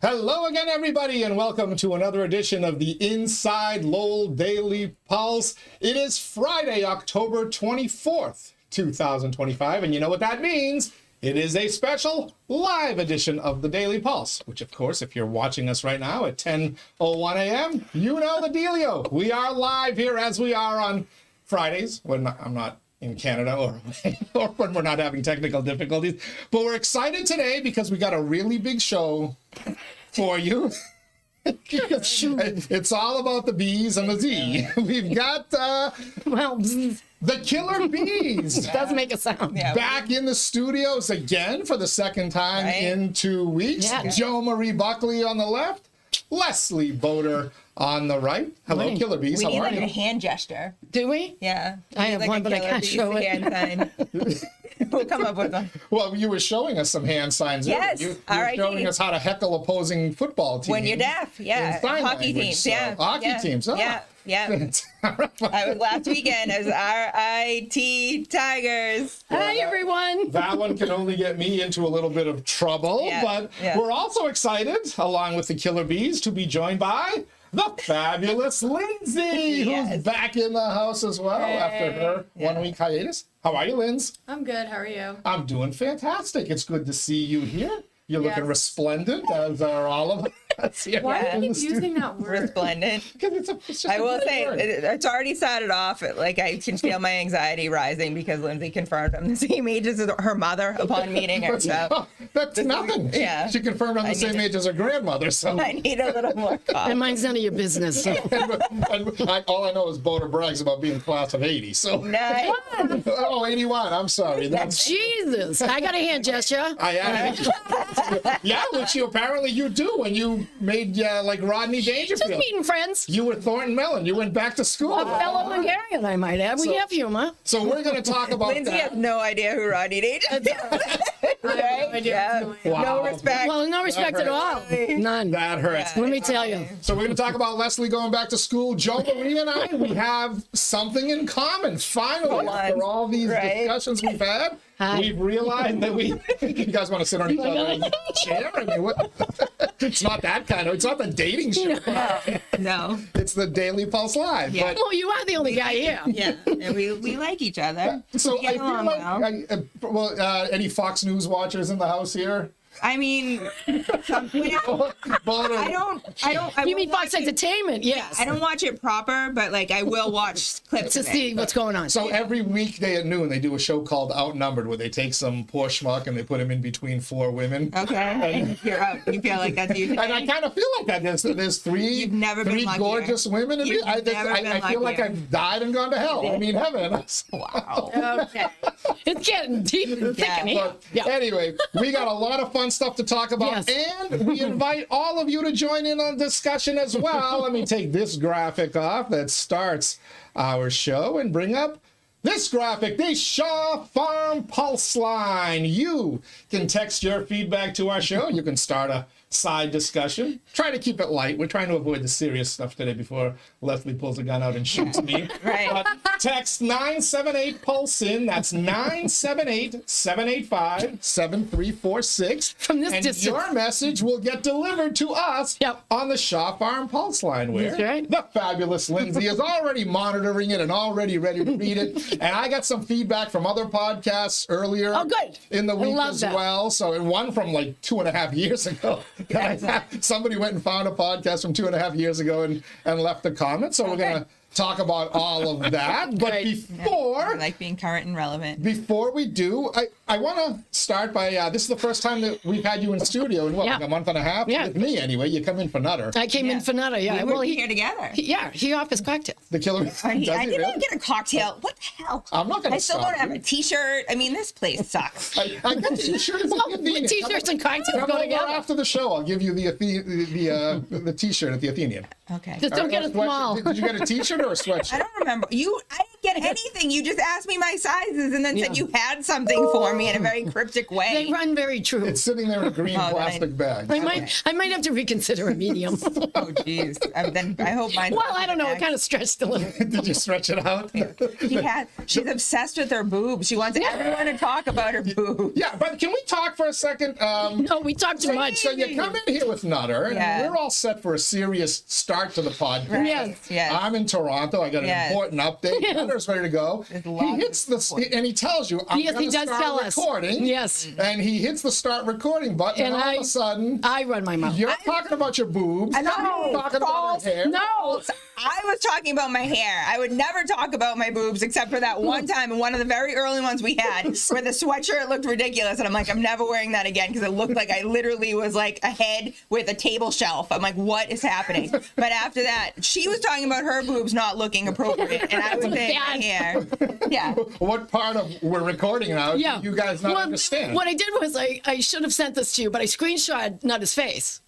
Hello again, everybody, and welcome to another edition of the Inside Lowell Daily Pulse. It is Friday, October 24th, 2025, and you know what that means. It is a special live edition of the Daily Pulse, which, of course, if you're watching us right now at 10:01 a.m., you know the dealio. We are live here as we are on Fridays when I'm not in Canada or when we're not having technical difficulties. But we're excited today because we got a really big show for you. It's all about the bees and the Z. We've got the Killer Bees. It does make a sound. Back in the studios again for the second time in 2 weeks. Yeah. JoMarie Buckley on the left, Leslie Bodor on the right. Hello, Morning. Killer Bees. We How need are like you? a hand gesture. Do we? Yeah. I have one, but I can't show it. Hand sign. We'll come up with one. Well, you were showing us some hand signs. Yes. You were showing us how to heckle opposing football teams. When you're deaf, yeah. in sign Hockey language, teams, so- yeah. Hockey yeah. teams, oh. Yeah, yeah. I was last weekend as RIT Tigers. Hi, everyone. That one can only get me into a little bit of trouble, but we're also excited, along with the Killer Bees, to be joined by the fabulous Lindsay, who's back in the house as well after her 1 week hiatus. How are you, Linz? I'm good. How are you? I'm doing fantastic. It's good to see you here. You're looking resplendent, as are all of us here. Why in do you the keep using that word? Resplendent. Because it's just I a will great say, word. it's already started off, like I can feel my anxiety rising because Lindsay confirmed I'm the same age as her mother upon meeting her. So That's nothing. Yeah. She confirmed I'm the same age as her grandmother. So I need a little more And coffee. mine's none of your business. all I know is Bodor brags about being class of 80. So Nice. oh, 81. I'm sorry. That's Jesus. I got a hand gesture. I am. Yeah, which apparently you do when you made like Rodney Just Dangerfield. meeting friends. You were Thornton Mellon. You went back to school. A fellow Hungarian, I might add. We have humor. So we're going to talk about Lindsay has that. no idea who Rodney Dangerfield is. Right? Yeah. Wow. No respect. Well, no respect at all. None. That hurts. Let me tell you. So we're going to talk about Leslie going back to school. JoMarie and I, we have something in common. Finally, after all these discussions we've had, we've realized that you guys want to sit on each other's chair? I mean, what? It's not that kind of, it's not the dating show. No. It's the Daily Pulse Live. Yeah. Well, you are the only guy here. Yeah. And we like each other. So We I get feel along like, well. any Fox News watchers in the house here? I mean, I don't. You mean Fox Entertainment? Yes. I don't watch it proper, but like I will watch clips To of it. see what's going on. So every weekday at noon, they do a show called Outnumbered, where they take some poor schmuck and they put him in between four women. Okay. You're up. You feel like that's you. And I kind of feel like that. There's three, You've never been three luckier. gorgeous women in me. You've never been I feel like luckier. I've died and gone to hell. I mean, heaven. Wow. Okay. It's getting deep and thick in here. But anyway, we got a lot of fun stuff to talk about, and we invite all of you to join in on discussion as well. Let me take this graphic off that starts our show and bring up this graphic, the Shaw Farm Pulse Line. You can text your feedback to our show. You can start a side discussion. Try to keep it light. We're trying to avoid the serious stuff today before Leslie pulls a gun out and shoots me. Right. But text 978-PULSE-IN. That's 978-785-7346. From this and distance. your message will get delivered to us on the Shaw Farm Pulse Line, where That's right. the fabulous Lindsay is already monitoring it and already ready to read it. And I got some feedback from other podcasts earlier in the week as well. So, and one from like 2.5 years ago. Somebody went and found a podcast from 2.5 years ago and left a comment. So we're going to talk about all of that. But before... I like being current and relevant. Before we do, I want to start by, this is the first time that we've had you in studio in, what, like a month and a half? Yeah. With me, anyway. You come in for Nutter. I came in for Nutter, We were here together. He offers cocktails. The Killer... I didn't get a cocktail. What the hell? I'm not going to I still stop don't have you. a T-shirt. I mean, this place sucks. I got T-shirts at the Athenian. T-shirts and cocktails Come go over together. after the show. I'll give you the T-shirt at the Athenian. Okay. Just don't get it small. Did you get a T-shirt or a I sweatshirt? don't remember. I get anything. You just asked me my sizes and then said you had something for me in a very cryptic way. They run very true. It's sitting there in a green plastic bag. I might have to reconsider a medium. Oh, geez. Then I hope mine. Well, I don't know. It kind of stretched a little. Did you stretch it out? She's obsessed with her boobs. She wants everyone to talk about her boobs. Yeah, but can we talk for a second? No, we talked too much. So you come in here with Nutter, and we're all set for a serious start to the podcast. Right. Yes. I'm in Toronto. I got an important update. Nutter's ready to go. He hits and he tells you, I'm going to start recording. Yes. And he hits the start recording button, and all of a sudden, I run my mouth. You're talking about your boobs. I'm talking about her hair. No, I was talking about my hair. I would never talk about my boobs except for that one time, and one of the very early ones we had, where the sweatshirt looked ridiculous, and I'm like, I'm never wearing that again because it looked like I literally was like a head with a table shelf. I'm like, what is happening? But after that, she was talking about her boobs not looking appropriate, and I was saying my hair. Yeah. What part of we're recording now? Yeah. You guys not understand? What I did was I should have sent this to you, but I screenshot Nutter's face.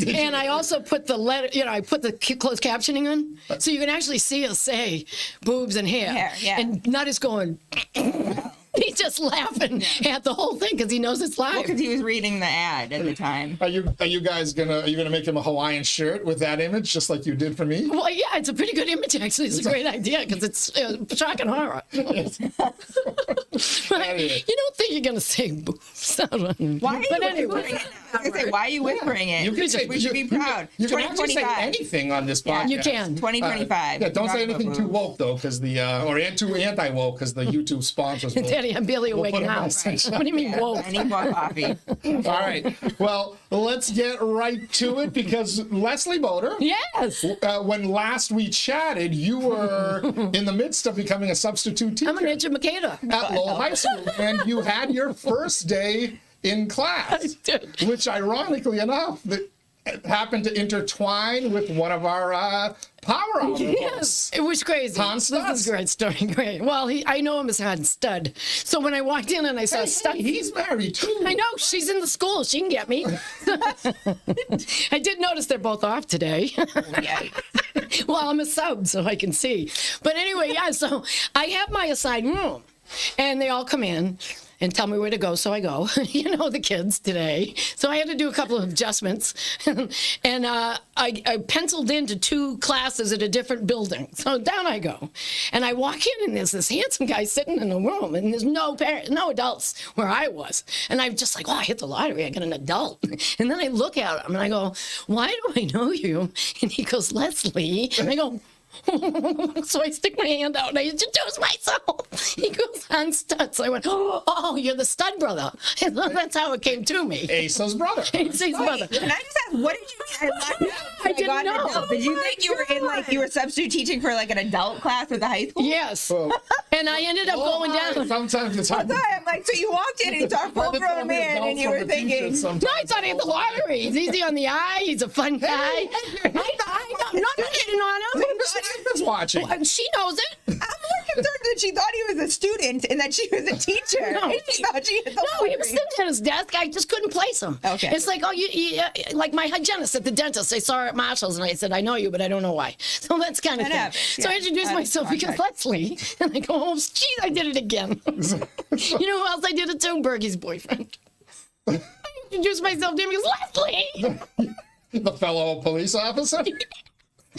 And I also put the letter, I put the closed captioning on, so you can actually see us say boobs and hair. And Nut is going, he's just laughing at the whole thing because he knows it's live. Because he was reading the ad at the time. Are you guys gonna make him a Hawaiian shirt with that image, just like you did for me? Well, yeah, it's a pretty good image actually. It's a great idea because it's shock and horror. But you don't think you're gonna say boobs? Why? But anyway, why are you whispering it? You can say, we should be proud. You can actually say anything on this podcast. You can. 2025. Yeah, don't say anything too woke though, because or too anti-woke, because the YouTube sponsors will. Daddy, I'm barely awake now. What do you mean, whoa? I need more coffee. All right. Well, let's get right to it because Leslie Bodor. Yes. When last we chatted, you were in the midst of becoming a substitute teacher. I'm an educator at Lowell High School, and you had your first day in class, which ironically enough, happened to intertwine with one of our power hour. Yes, it was crazy. Hans Stutz. This is a great story. Great. Well, I know him as Hans Stud. So when I walked in and I saw Stud, he's married too. I know, she's in the school. She can get me. I did notice they're both off today. Well, I'm a sub, so I can see. But anyway, so I have my assigned room, and they all come in and tell me where to go, so I go. The kids today. So I had to do a couple of adjustments. And I penciled into 2 classes at a different building. So down I go. And I walk in, and there's this handsome guy sitting in the room, and there's no adults where I was. And I'm just like, I hit the lottery. I got an adult. And then I look at him, and I go, why do I know you? And he goes, Leslie. And I go, so I stick my hand out and I introduce myself. He goes, Hans Stutz. I went, oh, you're the Stud brother. And that's how it came to me. Asa's brother. Asa's brother. Can I just ask, what did you I didn't know. Did you think you were in you were substitute teaching for an adult class at the high school? Yes. And I ended up going down. Sometimes it's hard. I'm like, so you walked in and you saw a full-grown man and you were thinking, no, I thought he had the lottery. He's easy on the eye. He's a fun guy. I'm not kidding on him. Was watching. Well, she knows it. I'm more concerned that she thought he was a student and that she was a teacher. No, she thought she had the he was sitting at his desk. I just couldn't place him. Okay. It's like, like my hygienist at the dentist. I saw her at Marshall's, and I said, I know you, but I don't know why. So that's kind of thing. Happens, So I introduced myself because Leslie, and I go, oh, geez, I did it again. You know who else I did it to? Bergie's boyfriend. I introduced myself to him. He goes, Leslie. The fellow police officer.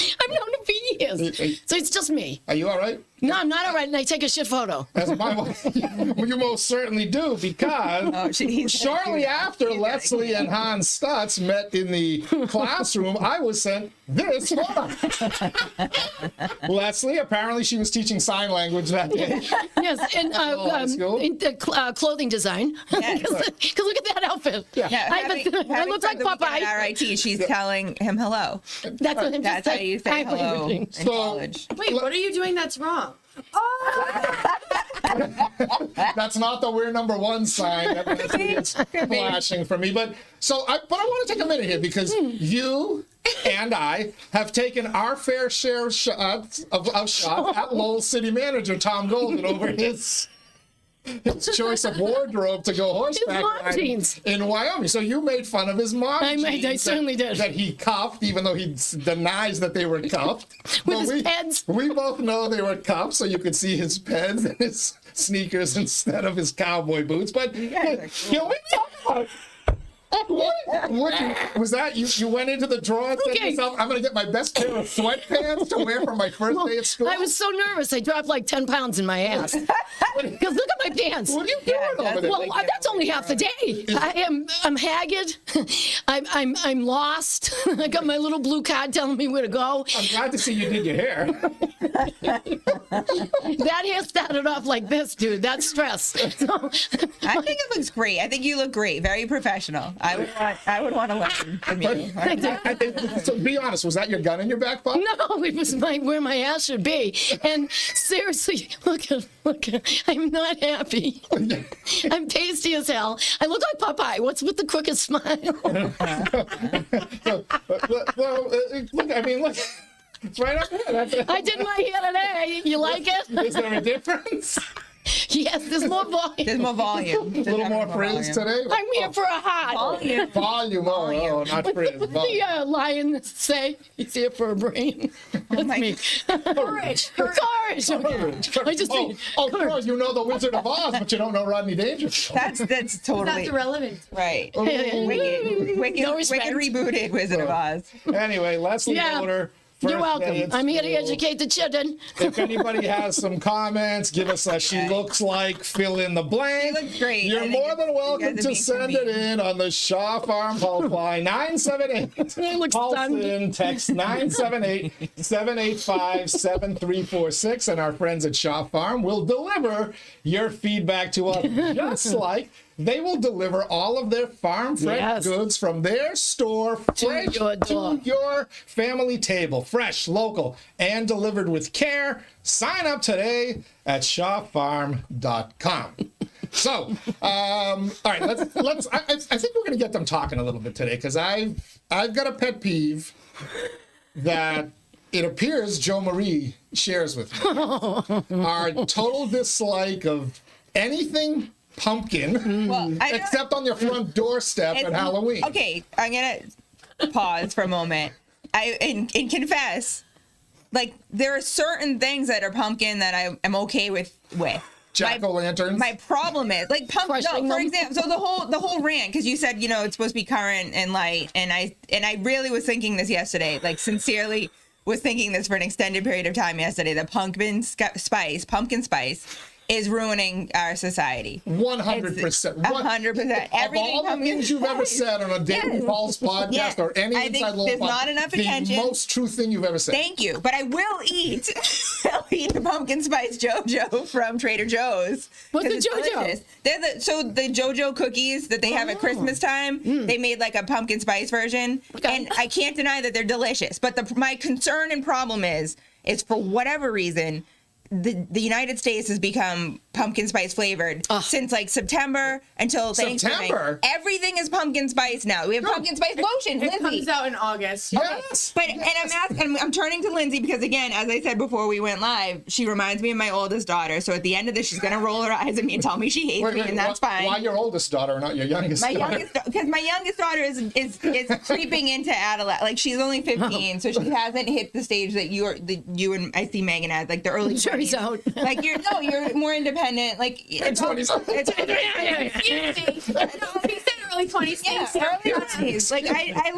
I've known him for years. So it's just me. Are you all right? No, I'm not all right, and I take a shit photo. As my wife, you most certainly do, because shortly after Leslie and Hans Stutz met in the classroom, I was sent this photo. Leslie, apparently she was teaching sign language that day. Yes, and clothing design. Because look at that outfit. I look like Popeye. RIT, she's telling him hello. That's how you say hello in college. Wait, what are you doing that's wrong? That's not the we're number 1 sign that's flashing for me. But I want to take a minute here because you and I have taken our fair share of shots at Lowell City Manager Tom Golden over his his choice of wardrobe to go horseback mom riding jeans. in Wyoming. So you made fun of his mom I jeans certainly did. that he cuffed, even though he denies that they were cuffed. With But his peds. We both know they were cuffed, so you could see his peds and his sneakers instead of his cowboy boots. But guys are can we talk about what was that? You went into the drawer and said to Okay. yourself, I'm going to get my best pair of sweatpants to wear for my first day at school? I was so nervous. I dropped like 10 pounds in my ass. Because look at my pants. What are you doing Yeah, over there? Well, that's only half the day. I'm haggard. I'm lost. I got my little blue card telling me where to go. I'm glad to see you did your hair. That hair started off like this, dude. That's stress. So, I think it looks great. I think you look great. Very professional. I would want to learn from you. So be honest, was that your gun in your back pocket? no, it was where my ass should be. And seriously, look at. I'm not happy. I'm pasty as hell. I look like Popeye. What's with the crooked smile? Look, I mean, look, it's right up there. I did my hair today. You like it? Is there a difference? Yes, there's more volume. There's more volume. A little more frizz today? I'm here for a hot. Volume. Volume, oh, not frizz. What did the lion say? He's here for a brain. That's my me. Courage. Courage. I just mean, course, you know the Wizard of Oz, but you don't know Rodney Dangerfield. That's totally irrelevant. right. Oh. Wicked No respect. rebooted Wizard of Oz. Anyway, Leslie Yeah. Bodor. You're welcome. Day at I'm here to school. educate the children. If anybody has some comments, give us a she looks like, fill in the blank. She looks great. You're I think more than you welcome guys are to being send it in on the Shaw Farm Pulse line 978. He looks Pulse stunned. in, text 978-785-7346, and our friends at Shaw Farm will deliver your feedback to us, just like they will deliver all of their farm fresh Yes. goods from their store fresh your door. to your family table, fresh, local, and delivered with care. Sign up today at shawfarm.com. So, all right, let's. I think we're gonna get them talking a little bit today because I've got a pet peeve that it appears JoMarie shares with me. Our total dislike of anything pumpkin, Well, I don't- except on your front doorstep at Halloween. Okay, I'm gonna pause for a moment. And confess, like there are certain things that are pumpkin that I am okay with. Jack-o'-lanterns. My problem is like pumpkin. No, Crushing for them. example, so the whole rant because you said it's supposed to be current and light, and I really was thinking this yesterday, like sincerely was thinking this for an extended period of time yesterday. The pumpkin spice is ruining our society. 100%. 100%. Of Everything all the pumpkin things you've ever spice. said on a Daily Yes. Pulse podcast Yes. or any I think Inside Lowell there's podcast, not enough the attention. most true thing you've ever said. Thank you, but I will eat. I'll eat the pumpkin spice JoJo from Trader Joe's. What's 'cause the it's JoJo? delicious. They're the JoJo cookies that they have at Christmas time. They made like a pumpkin spice version, Okay. and I can't deny that they're delicious. But my concern and problem is for whatever reason. The United States has become pumpkin spice flavored since like September until Thanksgiving. September? Everything is pumpkin spice now. We have pumpkin spice lotion. It Lindsay. comes out in August. Yes. But I'm turning to Lindsay because again, as I said before we went live, she reminds me of my oldest daughter. So at the end of this, she's gonna roll her eyes at me and tell me she hates me, and that's fine. Why your oldest daughter, not your youngest daughter? Because my youngest daughter is creeping into adolescence. Like she's only 15, so she hasn't hit the stage that you and I see Megan as, like the early Sure, 20s. he's out. Like you're more independent. Like it's 20s. He said early 20s. Yeah, early 20s. Like I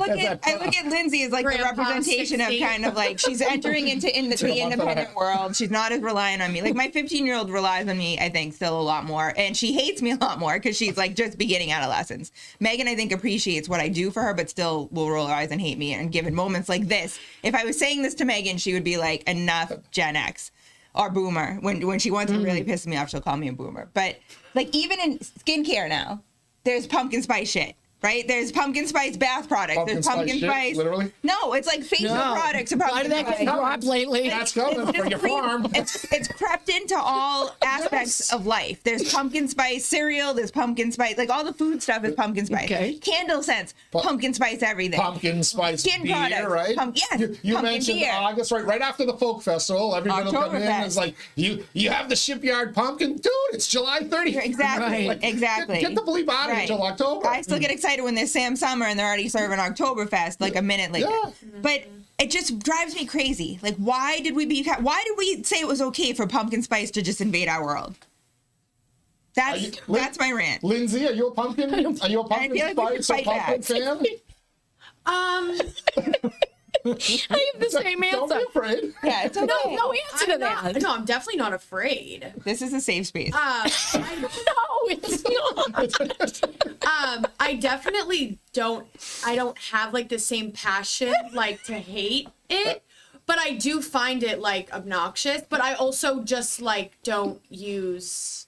look at Lindsay as like the Grandpa, representation of 60. kind of like she's entering into the independent world. She's not as reliant on me. Like my 15-year-old relies on me, I think, still a lot more, and she hates me a lot more because she's like just beginning adolescence. Megan, I think, appreciates what I do for her, but still will roll her eyes and hate me. And given moments like this, if I was saying this to Megan, she would be like, "Enough, Gen X." Or boomer. When she wants to really piss me off, she'll call me a boomer. But like even in skincare now, there's pumpkin spice shit. right? There's pumpkin spice bath products. There's pumpkin shit, spice. Literally? No, it's like facial products. Why did that get dropped lately? That's coming for your farm. It's crept into all aspects of life. There's pumpkin spice cereal. There's pumpkin spice. Like all the food stuff is pumpkin spice. Okay. Candle scents. Pumpkin spice everything. Pumpkin spice Skin beer, products, right? yes, You pumpkin mentioned beer. August, right after the folk festival. Everybody will come in and it's like, you have the shipyard pumpkin. Dude, it's July 30th. Exactly. Right. Exactly. Get the bleep out of here till October. I still get excited when there's Sam Summer and they're already serving Oktoberfest like a minute later. Yeah. But it just drives me crazy. Like, why did we say it was okay for pumpkin spice to just invade our world? That's my rant. Lindsay, are you a pumpkin? Are you a pumpkin feel like we spice should or fight pumpkin fan? I have the same Don't be answer. afraid. Yeah, it's okay. No answer to that. No, I'm definitely not afraid. This is a safe space. No, it's not. I definitely don't have like the same passion like to hate it, but I do find it like obnoxious, but I also just like don't use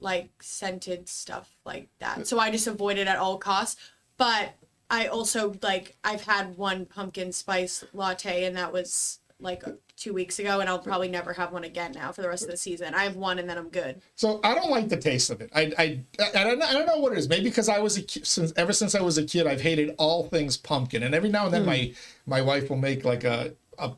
like scented stuff like that. So I just avoid it at all costs. But I also like I've had one pumpkin spice latte and that was like 2 weeks ago, and I'll probably never have one again now for the rest of the season. I have one and then I'm good. So I don't like the taste of it. I don't know what it is. Maybe because I was a kid, ever since I was a kid, I've hated all things pumpkin. And every now and then my wife will make like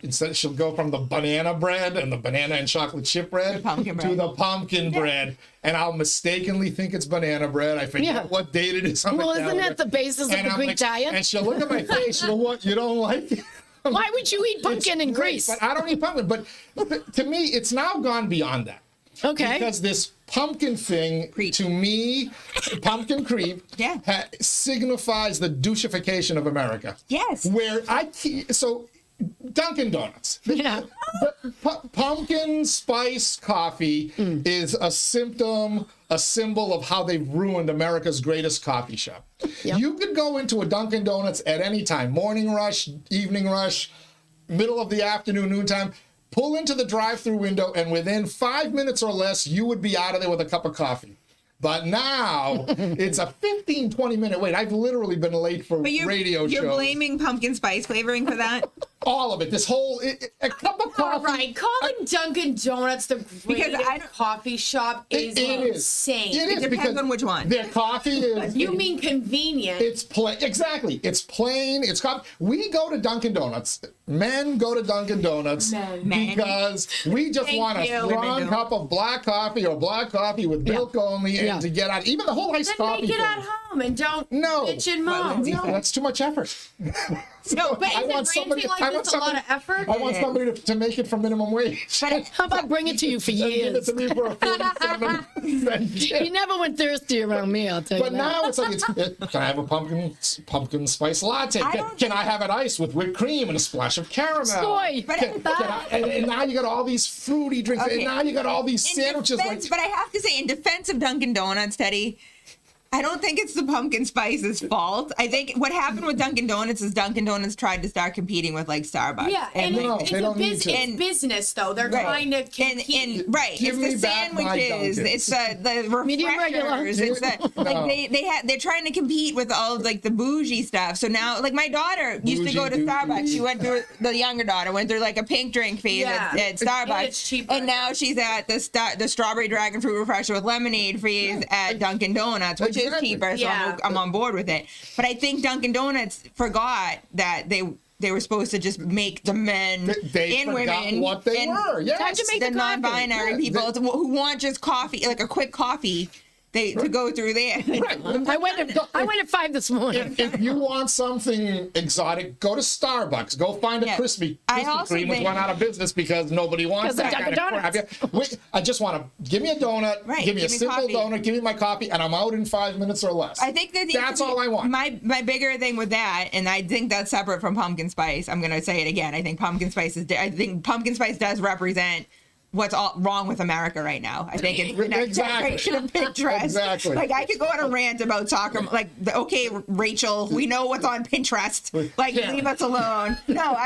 instead she'll go from the banana bread and the banana and chocolate chip bread to the pumpkin bread, and I'll mistakenly think it's banana bread. I forget what date it is on the Well, isn't calendar. that the basis of And the I'm Greek like- diet? And she'll look at my face. You know what? You don't like it. Why would you eat pumpkin in It's great, Greece? But I don't eat pumpkin. But to me, it's now gone beyond that. Okay. Because this pumpkin thing, to me, pumpkin creep, signifies the douchification of America. Yes. So Dunkin' Donuts. Yeah. Pumpkin spice coffee is a symptom, a symbol of how they've ruined America's greatest coffee shop. Yep. You could go into a Dunkin' Donuts at any time, morning rush, evening rush, middle of the afternoon, noontime, pull into the drive-through window, and within 5 minutes or less, you would be out of there with a cup of coffee. But now it's a 15, 20-minute wait. I've literally been late for radio shows. You're blaming pumpkin spice flavoring for that? All of it. This whole a cup of coffee. All right, calling Dunkin' Donuts the greatest coffee shop is insane. It is. It depends on which one. Their coffee is. You mean convenient? It's plain. Exactly. It's plain. It's coffee. We go to Dunkin' Donuts. Men go to Dunkin' Donuts because we just want a strong cup of black coffee or black coffee with milk only, and to get out. Even the whole iced Then coffee. make it thing. at home and don't bitch and Well, moan. No, that's too much effort. No, but is it ranting like this a lot of effort? I want somebody to make it for minimum wage. How about bring it to you for Give it years? to me for a 47 You never went thirsty around me, I'll tell you But that. now it's like, can I have a pumpkin spice latte? Can I have it iced with whipped cream and a splash of caramel? Soy. And now you got all these fruity drinks, and now you got all these sandwiches. But I have to say, in defense of Dunkin' Donuts, Teddy, I don't think it's the pumpkin spice's fault. I think what happened with Dunkin' Donuts is Dunkin' Donuts tried to start competing with like Starbucks. Yeah, and it's business though. They're trying to compete. Give me it's the back my sandwiches. Dunkin'. It's the Medium regular. refreshers. It's the they're trying to compete with all of like the bougie stuff. So now, like my daughter used to go to Starbucks. She went through the younger daughter went through like a pink drink phase at Starbucks, it's cheaper. and now she's at the strawberry dragon fruit refresher with lemonade phase at Dunkin' Donuts, which is cheaper, so I'm on board with it. But I think Dunkin' Donuts forgot that they were supposed to just make the men and women what they were. Yes. the non-binary people who want just coffee, like a quick coffee. To go through there. I went at 5 this morning. If you want something exotic, go to Starbucks. Go find a Krispy Kreme, which went out of business because nobody wants that kind of crap. I just want to give me a donut, give me a simple donut, give me my coffee, and I'm out in 5 minutes or less. I think that's all I want. My bigger thing with that, and I think that's separate from pumpkin spice. I'm going to say it again. I think pumpkin spice does represent what's all wrong with America right now. I think it's the next generation of Pinterest. Exactly. Like, I could go on a rant about soccer. Like, okay, Rachel, we know what's on Pinterest. Like, leave us alone. No,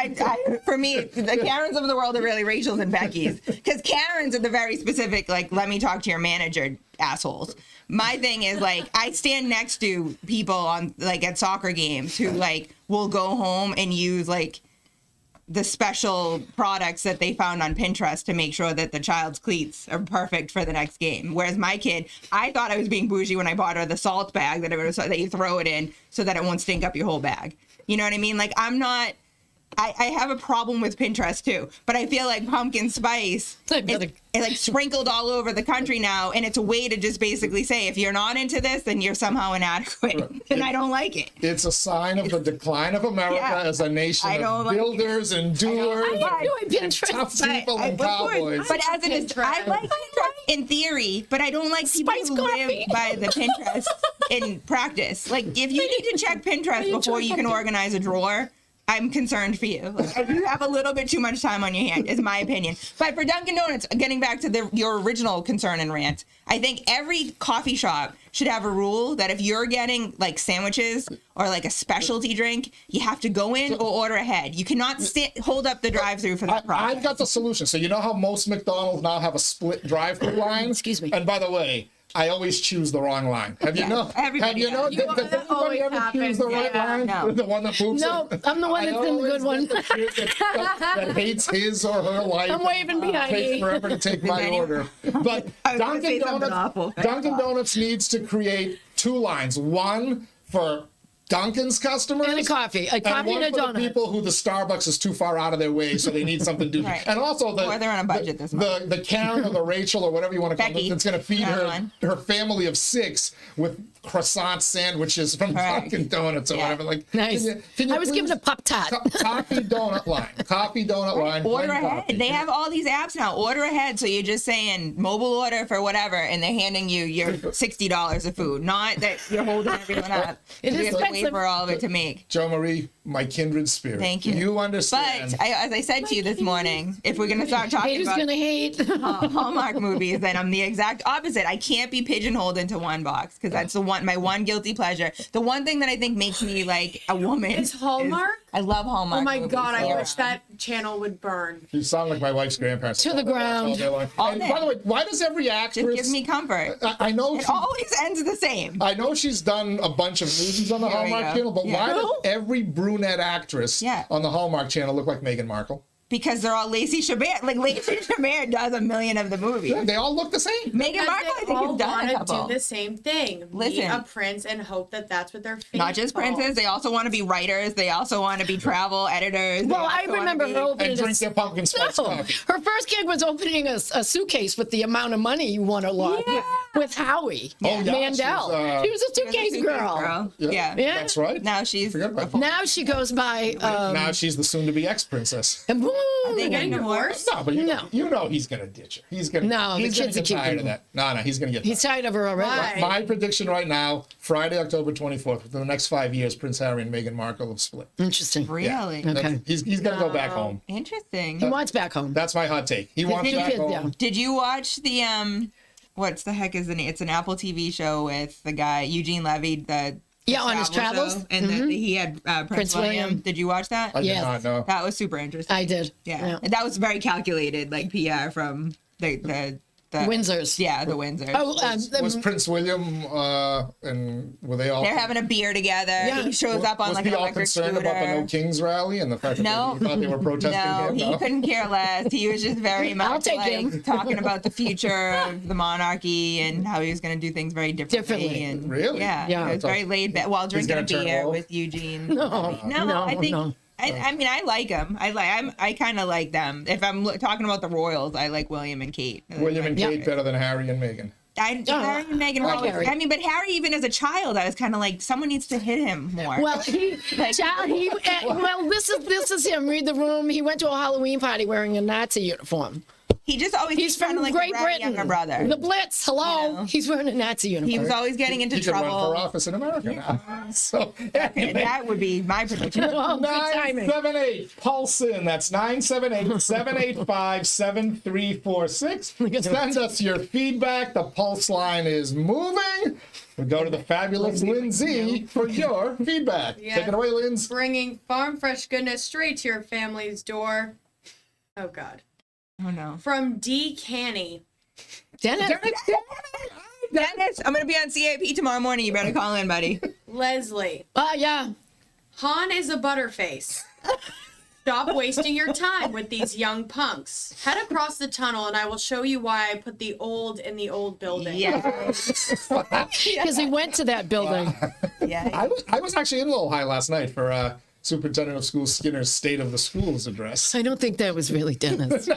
for me, the Karens of the world are really Rachel's and Becky's. Because Karens are the very specific, like, let me talk to your manager assholes. My thing is, like, I stand next to people on, like, at soccer games who, like, will go home and use, like, the special products that they found on Pinterest to make sure that the child's cleats are perfect for the next game. Whereas my kid, I thought I was being bougie when I bought her the salt bag that you throw it in so that it won't stink up your whole bag. You know what I mean? Like, I have a problem with Pinterest too, but I feel like pumpkin spice is like sprinkled all over the country now, and it's a way to just basically say, if you're not into this, then you're somehow inadequate, and I don't like it. It's a sign of the decline of America as a nation of builders and doers, tough people and cowboys. But as it is, I like Pinterest in theory, but I don't like people who live by the Pinterest in practice. Like, if you need to check Pinterest before you can organize a drawer, I'm concerned for you. Like, you have a little bit too much time on your hand, is my opinion. But for Dunkin' Donuts, getting back to your original concern and rant, I think every coffee shop should have a rule that if you're getting, like, sandwiches or, like, a specialty drink, you have to go in or order ahead. You cannot hold up the drive-thru for that process. I've got the solution. So you know how most McDonald's now have a split drive-thru line? Excuse me. And by the way, I always choose the wrong line. Have you know? Everybody Does anybody ever choose the right line? No. The one that moves. No, I'm the one that's in the good one. That hates his or her life. I'm waving behind Takes me. forever to take my order. But Dunkin' Donuts needs to create two lines. One for Dunkin's customers And a coffee and a one for donut. the people who the Starbucks is too far out of their way, so they need something to do. Right. And also Or they're on a budget this month. the Karen or the Rachel or whatever you want to call Becky. it, that's going to feed her family of 6 with croissant sandwiches from Dunkin' Donuts or whatever. Like, Nice. Can you I was given a Pop Tart. coffee donut line. Order plain ahead. coffee. They have all these apps now. Order ahead. So you're just saying mobile order for whatever, and they're handing you your $60 of food. Not that you're holding everyone up. It You is have to wait expensive. for all of it to make. JoMarie, my kindred spirit. Thank you. You understand. But as I said to you this morning, if we're going to start talking Haters about gonna hate. Hallmark movies, then I'm the exact opposite. I can't be pigeonholed into one box because that's my one guilty pleasure. The one thing that I think makes me like a woman Is Hallmark? I love Hallmark. Oh my movies. God, I wish that channel would burn. You sound like my wife's grandparents. To the ground. All day long. All And day. by the way, why does every Just actress? gives me comfort. I know. It always ends the same. I know she's done a bunch of movies on the Here we Hallmark go. channel, but Yeah. why does every brunette actress Yeah. on the Hallmark channel look like Meghan Markle? Because they're all Lacey Chabert. Like, Lacey Chabert does a million of the movies. They all look the same. Meghan Markle, I they think, all has done a want to couple. do the same thing. Meet Listen. a prince and hope that that's what they're Not just princes. They also want to be writers. They also want to be travel editors. They Well, I also wanna remember be- her opening And drink their pumpkin spice coffee. Her first gig was opening a suitcase with the amount of money you won a lot with Howie Oh, yeah, Mandel. She was a She was a suitcase girl. Yeah. Yeah. That's right. Now she's Forget about a- Now she goes by Now she's the soon-to-be ex-princess. and boom. they getting divorced? No, but you know he's gonna ditch her. He's gonna. No, the he's gonna kids are get tired keeping of that. No, he's gonna get. He's tired of her already. Why? My prediction right now, Friday, October 24th, within the next 5 years, Prince Harry and Meghan Markle have split. Interesting. Really? Okay. He's gonna go back home. Interesting. He wants back home. That's my hot take. He wants you back kid, home. yeah. Did you watch the what's the heck is the name? It's an Apple TV show with the guy Eugene Levy, the On his travel travels. show, and he had Prince William. Did you watch that? I did Yes. not know. That was super interesting. I did. Yeah. And that was very calculated, like PR from the Windsors. Yeah, the Windsors. Oh, Was Prince William and were they all? They're having a beer together. Yeah. He shows up on was like he an all electric concerned scooter. about the No Kings rally and the fact that No. he thought they were protesting No, him? he couldn't care less. He was just very much take like him. talking about the future of the monarchy and how he was going to do things very differently. Differently. And Really? Yeah. Yeah. It was very laid back while drinking a gonna turn beer woke? with Eugene. No, I think. no. I mean, I like them. I kind of like them. If I'm talking about the royals, I like William and Kate. William and Kate better than Harry and Meghan. Harry and Meghan were like always, Harry. I mean, but Harry, even as a child, I was kind of like, someone needs to hit him more. Well, this is him. Read the room. He went to a Halloween party wearing a Nazi uniform. He just always He's kind from of like Great a bratty Britain. younger brother. The Blitz. Hello. You know? He's wearing a Nazi uniform. He was always getting into He could run for trouble. office in America now. So And anyway. that would be my prediction. Oh, good timing. 978 Pulse in. That's 978-785-7346. Send us your feedback. The Pulse line is moving. We go to the fabulous Lindsay for your feedback. Yeah. Take it away, Linz. Bringing farm fresh goodness straight to your family's door. Oh, God. Oh, no. From 𝐃𝐚𝐢𝐥𝐲. Dennis. Dennis, I'm going to be on CAP tomorrow morning. You better call in, buddy. Leslie. Yeah. Han is a butterface. Stop wasting your time with these young punks. Head across the tunnel and I will show you why I put the old in the old building. Yeah. Because he went to that building. Yeah. I was actually in Lowell High last night for Superintendent of Schools Skinner's State of the Schools address. I don't think that was really Dennis.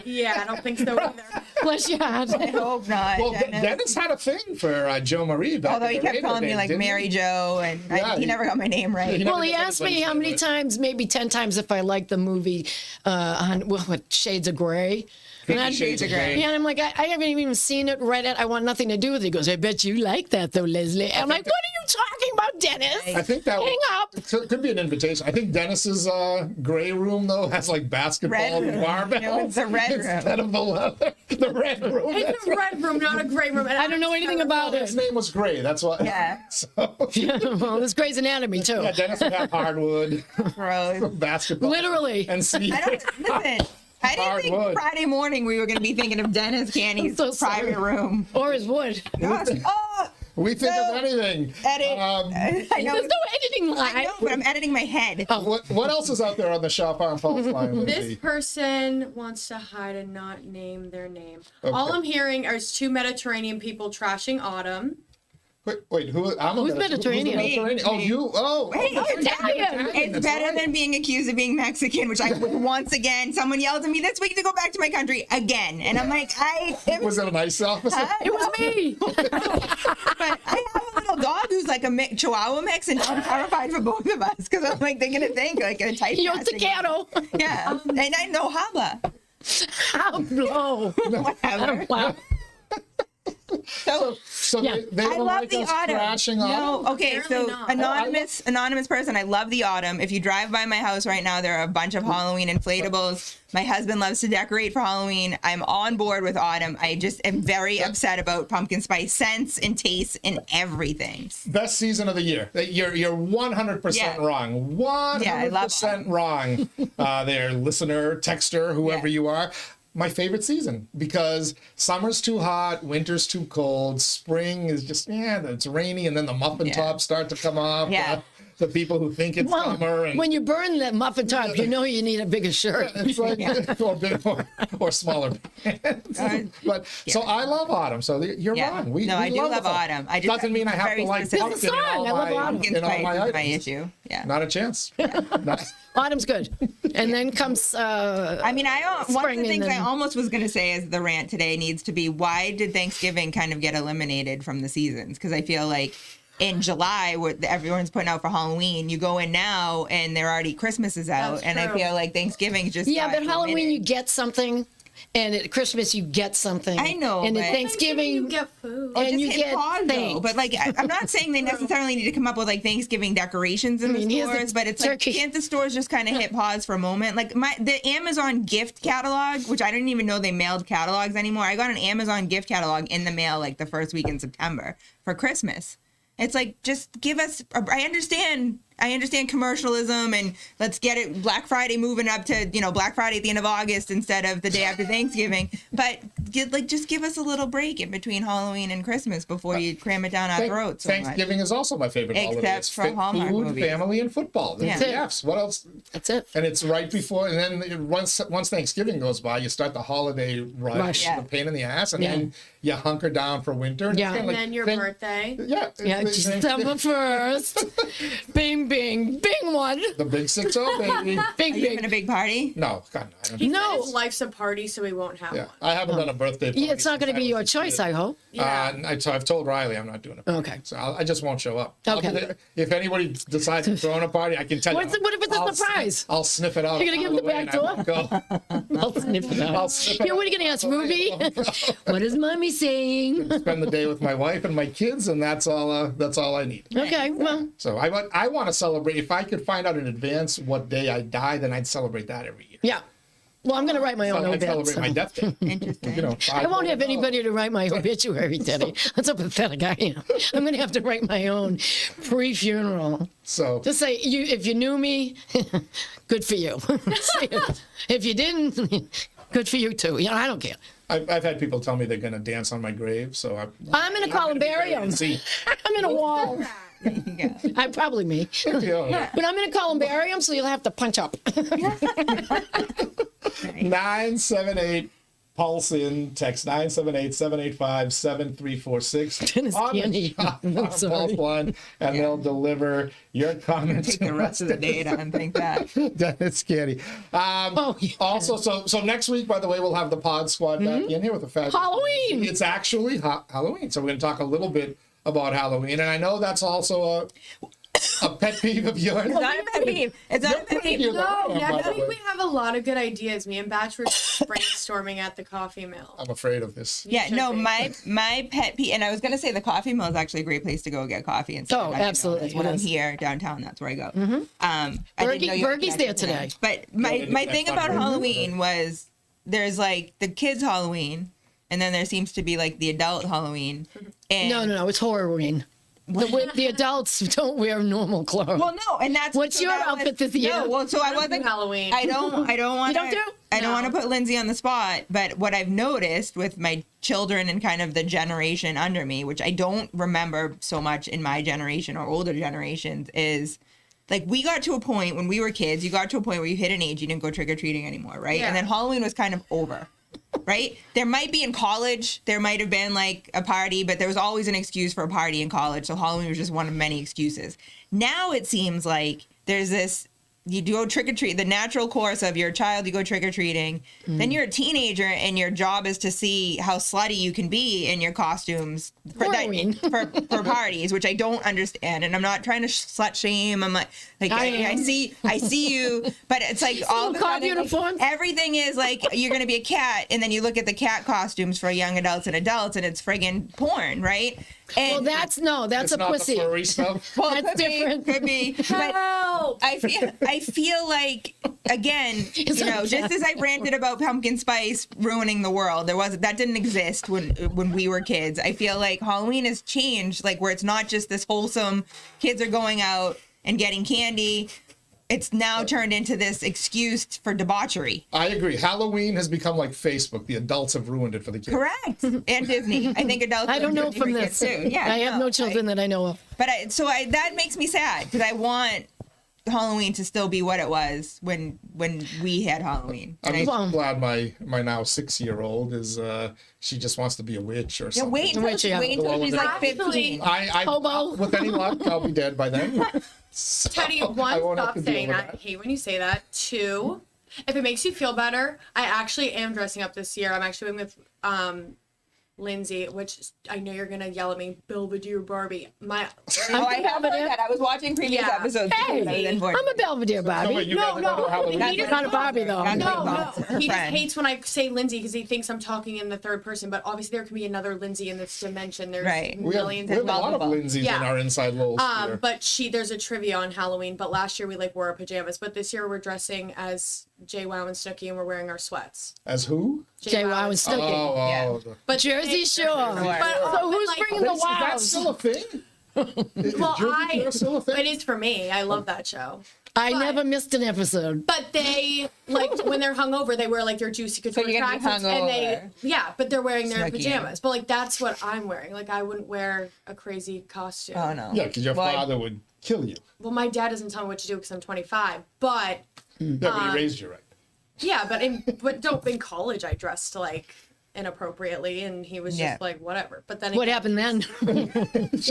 Yeah, I don't think so either. Bless your heart. I hope not. Well, Dennis. Dennis had a thing for JoMarie. back Although in he the kept radio calling me days, like didn't he? Mary Jo, and Yeah, he never got my name right. He Well, never he gets asked me anybody's how name many right. times, maybe 10 times, if I liked the movie what Shades of Grey. And I'd- Shades of Grey. Yeah, and I'm like, I haven't even seen it, read it. I want nothing to do with it. He goes, I bet you like that, though, Leslie. I'm like, what are you talking about, Dennis? I think that Hang up. could be an invitation. I think Dennis's gray room though has like basketball Red and room. barbells No, it's the red room. instead of the leather. The red room. It's a red room, not a gray room. And I don't know anything about His it. name was Gray. That's why. Yeah. So, Well, there's Grey's Anatomy, too. yeah, Dennis would have hardwood, Gross. basketball, Literally. and see. I don't listen. I didn't think Hardwood. Friday morning we were going to be thinking of Dennis Canny's I'm so sorry. private room. Or his wood. Gosh. Oh, We think No. of anything. edit. I know. There's no editing I line. know, but I'm editing my head. What else is out there on the Shaw Farm Pulse line, This Lindsay? person wants to hide and not name their name. Okay. All I'm hearing is two Mediterranean people trashing Autumn. Wait, who? I'm Who's a Mediterranean? Who's the Mediterranean? Oh, you. Oh, Wait, oh, Italian. It's That's better right. than being accused of being Mexican, which I would once again, someone yelled at me this week to go back to my country again. And I'm like, Was it a nice officer? It was me. But I have a little dog who's like a Chihuahua mix, and I'm terrified for both of us because I'm like, they're going to think like a type. Yo te quiero. Yeah. And I know habla. Hablo. Whatever. Wow. So So Yeah. they I don't love like the us autumn. crashing on. No, okay, so Apparently not. anonymous person. I love the autumn. If you drive by my house right now, there are a bunch of Halloween inflatables. My husband loves to decorate for Halloween. I'm on board with autumn. I just am very upset about pumpkin spice scents and tastes and everything. Best season of the year. You're 100% Yeah. wrong. Yeah, I love 100% wrong. There, listener, texter, whoever Yeah. you are. My favorite season because summer's too hot, winter's too cold, spring is just it's rainy, and then the muffin Yeah. tops start to come off. Yeah. The people who think it's Well, summer and when you burn the muffin top, you know you need a bigger shirt. it's like or smaller pants. But so I love autumn. So you're Yeah. wrong. We No, I do love love autumn. I just doesn't mean I have to very like specific. pumpkin in It's a all song. I love my autumn. Pumpkin in all spice my is my items. issue. Yeah. Not a chance. Not- Autumn's good. And then comes I mean, one of Spring the and things I then- almost was going to say is the rant today needs to be, why did Thanksgiving kind of get eliminated from the seasons? Because I feel like in July, what everyone's putting out for Halloween, you go in now and they're already Christmas is out, That's and I true. feel like Thanksgiving just yeah, got but Halloween you omitted. get something, and at Christmas you get something. I know, And but- at Thanksgiving you get food. and Just you hit get pause, though. things. But like, I'm not saying they necessarily need to come up with like Thanksgiving decorations in I mean, the here's the stores, but it's turkey. like, can't the stores just kind of hit pause for a moment? Like the Amazon gift catalog, which I didn't even know they mailed catalogs anymore. I got an Amazon gift catalog in the mail like the first week in September for Christmas. It's like, just give us. I understand commercialism, and let's get it Black Friday moving up to Black Friday at the end of August instead of the day after Thanksgiving. But just give us a little break in between Halloween and Christmas before you cram it down our throats. so much. Thanksgiving is also my favorite holiday. Except It's for Hallmark food, movies. family, and football. Yeah. The F's. What else? That's it. And it's right before, and then once Thanksgiving goes by, you start the holiday rush, Yeah. the pain in the ass, and Yeah. then you hunker down for winter. And Yeah. it's kinda And like, then your then- birthday. Yeah. Yeah, it's- December 1st. Bing, Bing one. The big 6-0, baby. Big Are you having a big party? No, God, no. I don't He do said No. his life's a party, so he won't have Yeah, one. I haven't done a birthday party. Yeah, it's not going to since be I your was a choice, kid. I hope. Yeah. I've told Riley I'm not doing a party. Okay. So I just won't show up. I'll be Okay. there. If anybody decides to throw in a party, I can tell What you. if it's a surprise? I'll sniff it out. You're gonna out give of the way back and I won't go. I'll sniff it out. I'll sniff it Yeah, what are out you going to ask, of the way. Ruby? I won't go. What is mommy saying? Spend the day with my wife and my kids, and that's all. That's all I need. Okay, well, So I want to celebrate. If I could find out in advance what day I die, then I'd celebrate that every year. yeah. Well, I'm going to write my own I'd obit. celebrate my death day. Interesting. You know, I won't have anybody to write my obituary, Teddy. That's how pathetic I am. I'm going to have to write my own pre-funeral. So Just say, if you knew me, good for you. Say it. If you didn't, good for you too. I don't care. I've had people tell me they're going to dance on my grave. So I'm going to columbarium. See, I'm in a wall. There you go. I probably me. yeah. But I'm in a columbarium, so you'll have to punch up. 978 Pulse in, text 978-785-7346 Dennis on Candy. I'm the sorry. Pulse line, and they'll deliver your comments. Take the rest of the day to unthink that. Dennis Candy. Oh, yeah. Also, so next week, by the way, we'll have the Pod Squad back in here with a fabulous Halloween. It's actually Halloween, so we're going to talk a little bit about Halloween, and I know that's also a pet peeve of yours. It's not a pet peeve. It's not a pet peeve. You're No, laughing, by next the week way. we have a lot of good ideas. Me and Batch were brainstorming at the coffee mill. I'm afraid of this. Yeah, should no, be. my pet peeve, and I was gonna say the coffee mill is actually a great place to go get coffee and stuff. Oh, As you know, absolutely, that's when it I'm is. here downtown. That's where I go. I didn't know you had Bergie's connected there to them. today. But my Yeah, thing that's about fun. Halloween was there's like the kids Halloween, and then there seems to be like the adult Halloween. And No, it's Halloween. The adults don't wear normal clothes. Well, no, and that's What's your that was- outfit this year? No, well, so I Do wasn't Halloween. I don't want You don't to. do? I don't No. want to put Lindsay on the spot, but what I've noticed with my children and kind of the generation under me, which I don't remember so much in my generation or older generations, is like we got to a point when we were kids. You got to a point where you hit an age you didn't go trick or treating anymore, right? Yeah. And then Halloween was kind of over. Right? There might be in college, there might have been like a party, but there was always an excuse for a party in college. So Halloween was just one of many excuses. Now it seems like there's this, you go trick or treat, the natural course of you're a child, you go trick or treating. Then you're a teenager and your job is to see how slutty you can be in your costumes for, Halloween. for parties, which I don't understand. And I'm not trying to slut shame. I'm like I I am. see you, but it's like all of a cop sudden, like, uniforms. everything is like you're gonna be a cat, and then you look at the cat costumes for young adults and adults, and it's friggin' porn, right? And Well, that's It's a not pussy. the furry stuff. well, that's could be, different. could be. But Help! I feel like again, It's you know, like just that. as I ranted about pumpkin spice ruining the world, that didn't exist when we were kids. I feel like Halloween has changed, like where it's not just this wholesome kids are going out and getting candy. It's now turned into this excuse for debauchery. I agree. Halloween has become like Facebook. The adults have ruined it for the kids. Correct. And Disney. I think adults. I don't know Disney from for this. kids too. Yeah, I have no children that I know of. But that makes me sad because I want Halloween to still be what it was when we had Halloween. I'm And just Well- glad my now 6-year-old is she just wants to be a witch or yeah, something. wait until Wait, yeah. she's like 15. Hobo. With any luck, I'll be dead by then. So, Teddy, I one, won't have stop to deal saying with that. I hate when you say that. Two, if it makes you feel better, I actually am dressing up this year. I'm actually going with Lindsay, which I know you're gonna yell at me, Belvedere Barbie. Oh, I have heard that. I was watching previous Yeah. episodes. Hey, because I was in for it. I'm a Belvedere Barbie. wait, you No, guys are going no, to Halloween? he That's not a Barbie, though. That's No, like no. her He just friend. hates when I say Lindsay because he thinks I'm talking in the third person, but obviously there can be another Lindsay in this dimension. There's Right. We have millions a and lot of multiple. Lindsays in Yeah. our inside Lowell sphere. But there's a trivia on Halloween, but last year we wore our pajamas, but this year we're dressing as 𝐿𝐴 and Snooki and we're wearing our sweats. As who? 𝐿𝐴 and Snooki. Oh, Yeah. the- But Jersey Shore. But, So who's bringing the Is that wows? still a thing? Is Well, Jersey Shore still a thing? it is for me. I love that show. I but- never missed an episode. But they when they're hungover, they wear like their juicy couture you're gonna be tracksuits, and hungover. but they're wearing their Snooki. pajamas. But like that's what I'm wearing. Like I wouldn't wear a crazy costume. Oh no. Yeah, because your Well, father would kill you. Well, my dad doesn't tell me what to do because I'm 25. But Yeah, but he raised you right. yeah, but in college I dressed like inappropriately, and he was Yeah. just like, whatever. But then What happened then?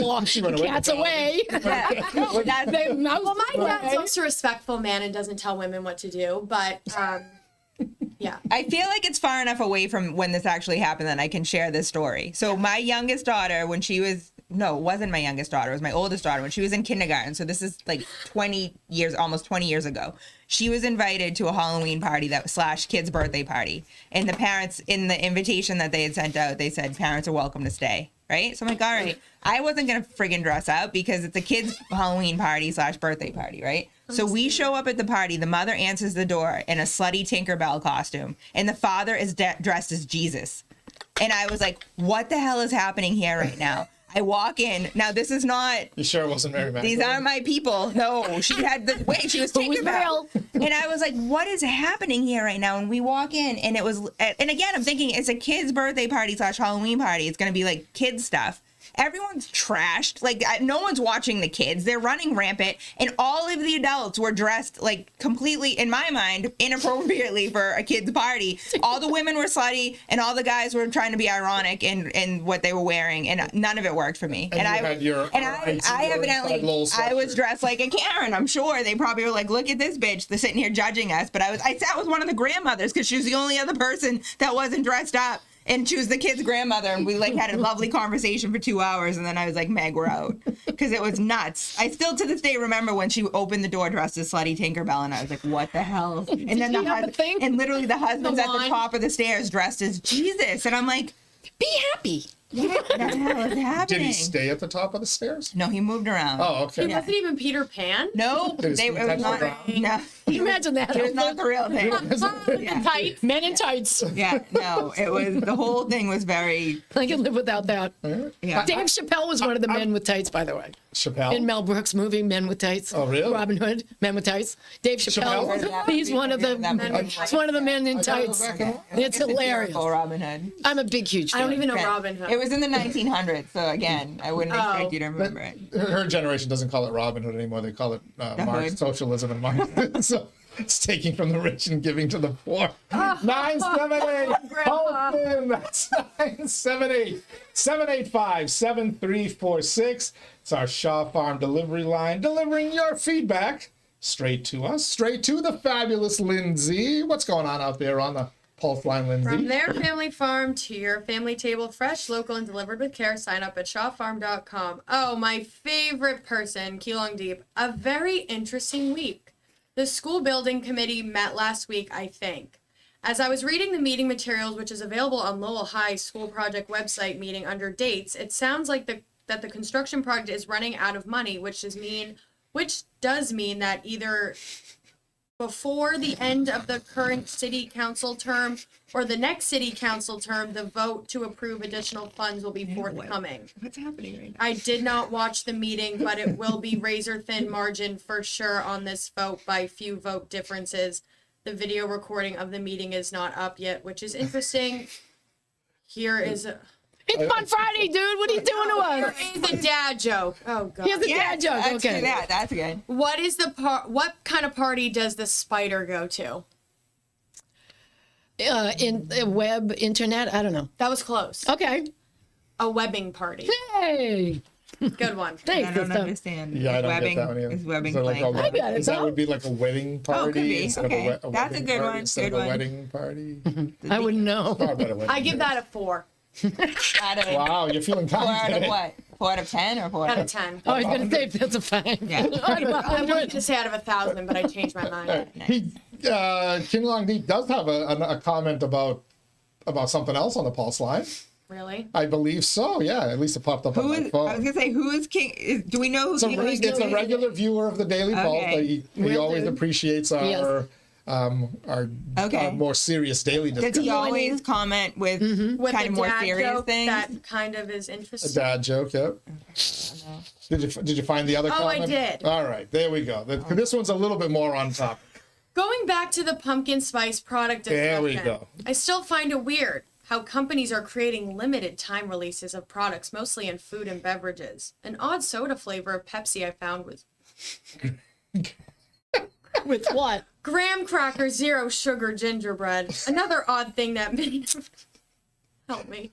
Well, She went away. cat's away. Yeah. No, but that's, They mouse Well, my dad's away. also a respectful man and doesn't tell women what to do, but yeah. I feel like it's far enough away from when this actually happened that I can share this story. So my youngest daughter, when she was, no, it wasn't my youngest daughter, it was my oldest daughter when she was in kindergarten. So this is like 20 years, almost 20 years ago. She was invited to a Halloween party that / kid's birthday party. And the parents, in the invitation that they had sent out, they said parents are welcome to stay. Right? So I'm like, all right. I wasn't going to friggin' dress up because it's a kid's Halloween party / birthday party, right? So we show up at the party. The mother answers the door in a slutty Tinkerbell costume, and the father is dressed as Jesus. And I was like, what the hell is happening here right now? I walk in. Now, this is not, You sure it wasn't Mary Magdalene? these aren't my people. No, she had the, wait, she was Who was Tinkerbell. And I was like, what is happening here right now? And we walk in, and it was, and again, I'm thinking it's a kid's birthday party / Halloween party. It's going to be like kids stuff. Everyone's trashed. Like, no one's watching the kids. They're running rampant. And all of the adults were dressed, like, completely, in my mind, inappropriately for a kid's party. All the women were slutty, and all the guys were trying to be ironic in what they were wearing. And none of it worked for me. And you had your I evidently, I was dressed like a Karen. I'm sure they probably were like, look at this bitch. They're sitting here judging us. But I sat with one of the grandmothers because she was the only other person that wasn't dressed up. And she was the kid's grandmother, and we like had a lovely conversation for 2 hours, and then I was like, Meg, we're out. Because it was nuts. I still to this day remember when she opened the door dressed as slutty Tinkerbell, and I was like, what the hell? And then you have a thing? and literally the husband's at the wand? top of the stairs dressed as Jesus. And I'm like, Be happy. what the hell is happening? Did he stay at the top of the stairs? No, he moved around. Oh, okay. It wasn't even Peter Pan. No, Did his it feet was touch not. the ground? No, Can you imagine that? it was not the real thing. Yeah. Tights, men in tights. Yeah, no, it was, the whole thing was very, I can live without that. yeah. Dave Chappelle was one of the men with tights, by the way. Chappelle? In Mel Brooks' movie, Men with Tights. Oh, really? Robin Hood, Men with Tights. Dave Chappelle, Chappelle? he's one of the men in I got it tights. back in- It's hilarious. Hysterical Robin Hood. I'm a big, huge I fan. don't even know Right. Robin Hood. It was in the 1900s, so again, I wouldn't expect you to remember it. Her generation doesn't call it Robin Hood anymore. They call it Marx, Hood. socialism and Marx. So it's taking from the rich and giving to the poor. 978 Holston. That's 978 785 7346. It's our Shaw Farm delivery line, delivering your feedback straight to us, straight to the fabulous Lindsay. What's going on out there on the Pulse line, Lindsay? From their family farm to your family table, fresh, local, and delivered with care. Sign up at shawfarm.com. Oh, my favorite person, 𝐃𝐚𝐢𝐥𝐲. A very interesting week. The school building committee met last week, I think. As I was reading the meeting materials, which is available on Lowell High School Project website meeting under dates, it sounds like that the construction project is running out of money, which does mean that either before the end of the current city council term or the next city council term, the vote to approve additional funds will be forthcoming. What's happening right now? I did not watch the meeting, but it will be razor thin margin for sure on this vote by few vote differences. The video recording of the meeting is not up yet, which is interesting. Here is a It's Fun Friday, dude. What are you doing to us? Here's a dad joke. Oh god. Here's a dad joke. Let's do Okay. that. That's good. What kind of party does the spider go to? In web, internet, I don't know. That was close. Okay. A webbing party. Hey. Good one. Thanks. I don't sister. understand. Yeah, I don't webbing, get that one either. Is webbing Is there like playing? a wedding- got it, is that though. would be like a wedding party could be. instead Okay. of a That's a wedding good party one. instead Good of a one. wedding party? I wouldn't know. Far better wedding I give that a 4 Out of, Wow, you're feeling 4 out of confident. what? 4 out of 10 or 4 out of 10. I was going to say that's a 5. Yeah. I wanted to say out of 1,000, but I changed my mind. 𝐃𝐚𝐢𝐥𝐲 does have a comment about something else on the Pulse line. Really? I believe so. Yeah, at least it popped up on who my is, I phone. was going to say, who is King? Do we know who It's a, King it's a regular viewer of the Daily Pulse. Okay. He Will always do. appreciates our Okay. more serious daily Does discussion. he always comment with With kind a of more dad serious joke things? that kind of is A interesting. dad joke, yep. Did you find the other Oh, I comment? did. All right, there we go. This one's a little bit more on topic. Going back to the pumpkin spice product discussion, There we go. I still find it weird how companies are creating limited time releases of products, mostly in food and beverages. An odd soda flavor of Pepsi I found was With what? graham cracker zero sugar gingerbread. Another odd thing that many help me,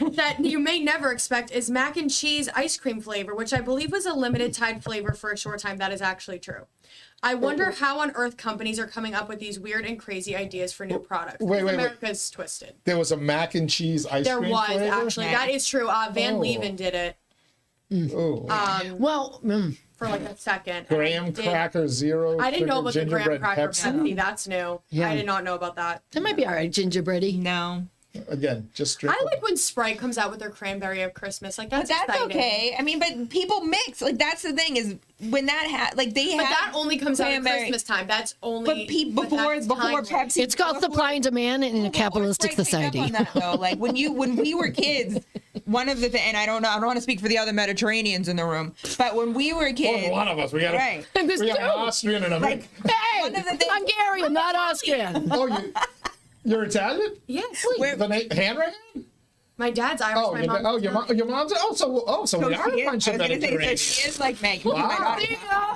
that you may never expect is mac and cheese ice cream flavor, which I believe was a limited time flavor for a short time. That is actually true. I wonder how on earth companies are coming up with these weird and crazy ideas for new products. Wait. America's twisted. There was a mac and cheese ice There cream was flavor? actually. That is true. Van Oh. Leeuwen did it Oh. Well, for like a second. Graham cracker zero. I didn't know sugar about the graham gingerbread cracker Pepsi. Pepsi. That's new. Yeah. I did not know about that. that might be all right, gingerbready. No. Again, just drink. I like when Sprite comes out with their cranberry at Christmas. Like But that's that's exciting. okay. I mean, but people mix. Like that's the thing is when that But that only comes out at cranberry- Christmas time. That's only. But before that's timeless. Pepsi, It's called before- supply and demand in a capitalistic Sprite picked up society. on that, though. Like when we were kids, one of the and I don't want to speak for the other Mediterraneans in the room, but when we were kids, One of us. We got right? And there's we got two. an Austrian and a Like Hey, one of the things- Hungarian, not Austrian. Oh, you're Italian? Yes. Where- The handwriting? My dad's Irish. Oh, my mom's your mom's. So we are a bunch of I was gonna say, Mediterranean. so she is like Meg. Wow.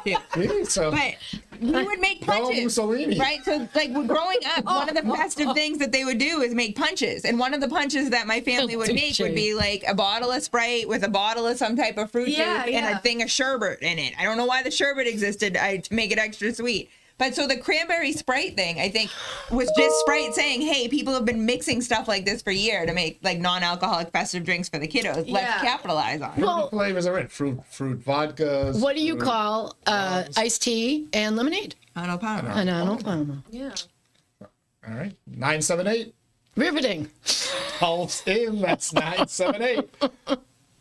Yeah. See, so But we would make Go punches, Mussolini. right? So, like, when growing up, one of the festive things that they would do is make punches. And one of the punches that my family would make would be like a bottle of Sprite with a bottle of some type of fruit Yeah, juice and yeah. a thing of sherbet in it. I don't know why the sherbet existed to make it extra sweet. But so the cranberry Sprite thing, I think, was just Sprite saying, hey, people have been mixing stuff like this for a year to make like non-alcoholic festive drinks for the kiddos. Let's Yeah. capitalize on it. Well, flavors are in fruit vodkas. what do you fruit- call iced tea and lemonade? I don't know. I know. Yeah. All right, 978 Riveting. pulse in. That's 978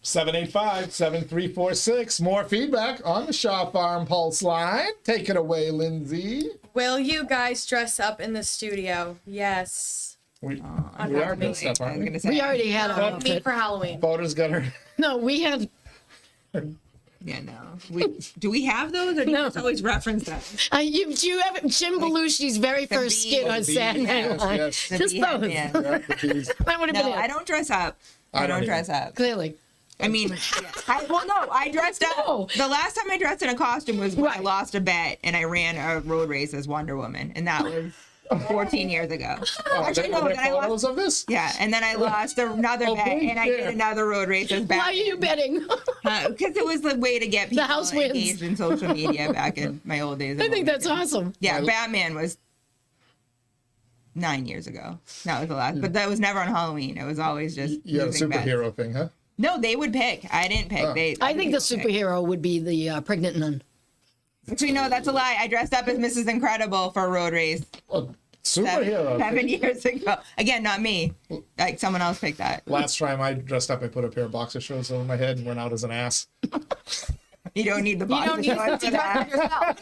785-7346. More feedback on the Shaw Farm Pulse line. Take it away, Lindsay. Will you guys dress up in the studio? Yes. We are good stuff, I aren't was we? gonna say. We already had our Me outfit. for Halloween. Boda's got her. No, we had. Yeah, no. Do we have those, or do you No. just always reference them? You have Jim Belushi's very first bee- skit on bee, Saturday Night yes, Live. yes. The Just bee- those. yeah. Yeah, the keys. That would have No, been it. I don't dress up. I don't don't either. dress up. Clearly. I mean, I dressed up. No. The last time I dressed in a costume was when I Right. lost a bet and I ran a road race as Wonder Woman, and that was 14 years ago. Actually, no, Are there then I photos lost. of this? Yeah, and then I lost another Oh, bet, please and I share. did another road race as Why are Batman. you betting? Because it was the way to get people house wins. engaged in social media back in my old days. I think that's awesome. Yeah, Batman was 9 years ago. That was the last, but that was never on Halloween. It was always just You have a losing bets. superhero thing, huh? No, they would pick. I didn't pick. I think the they would pick. superhero would be the pregnant nun. Actually, no, that's a lie. I dressed up as Mrs. Incredible for a road race Well, superhero. 7 years ago. Again, not me. Like someone else picked that. Last time I dressed up, I put a pair of boxer shorts over my head and went out as an ass. You don't need the You box. don't need to dress yourself.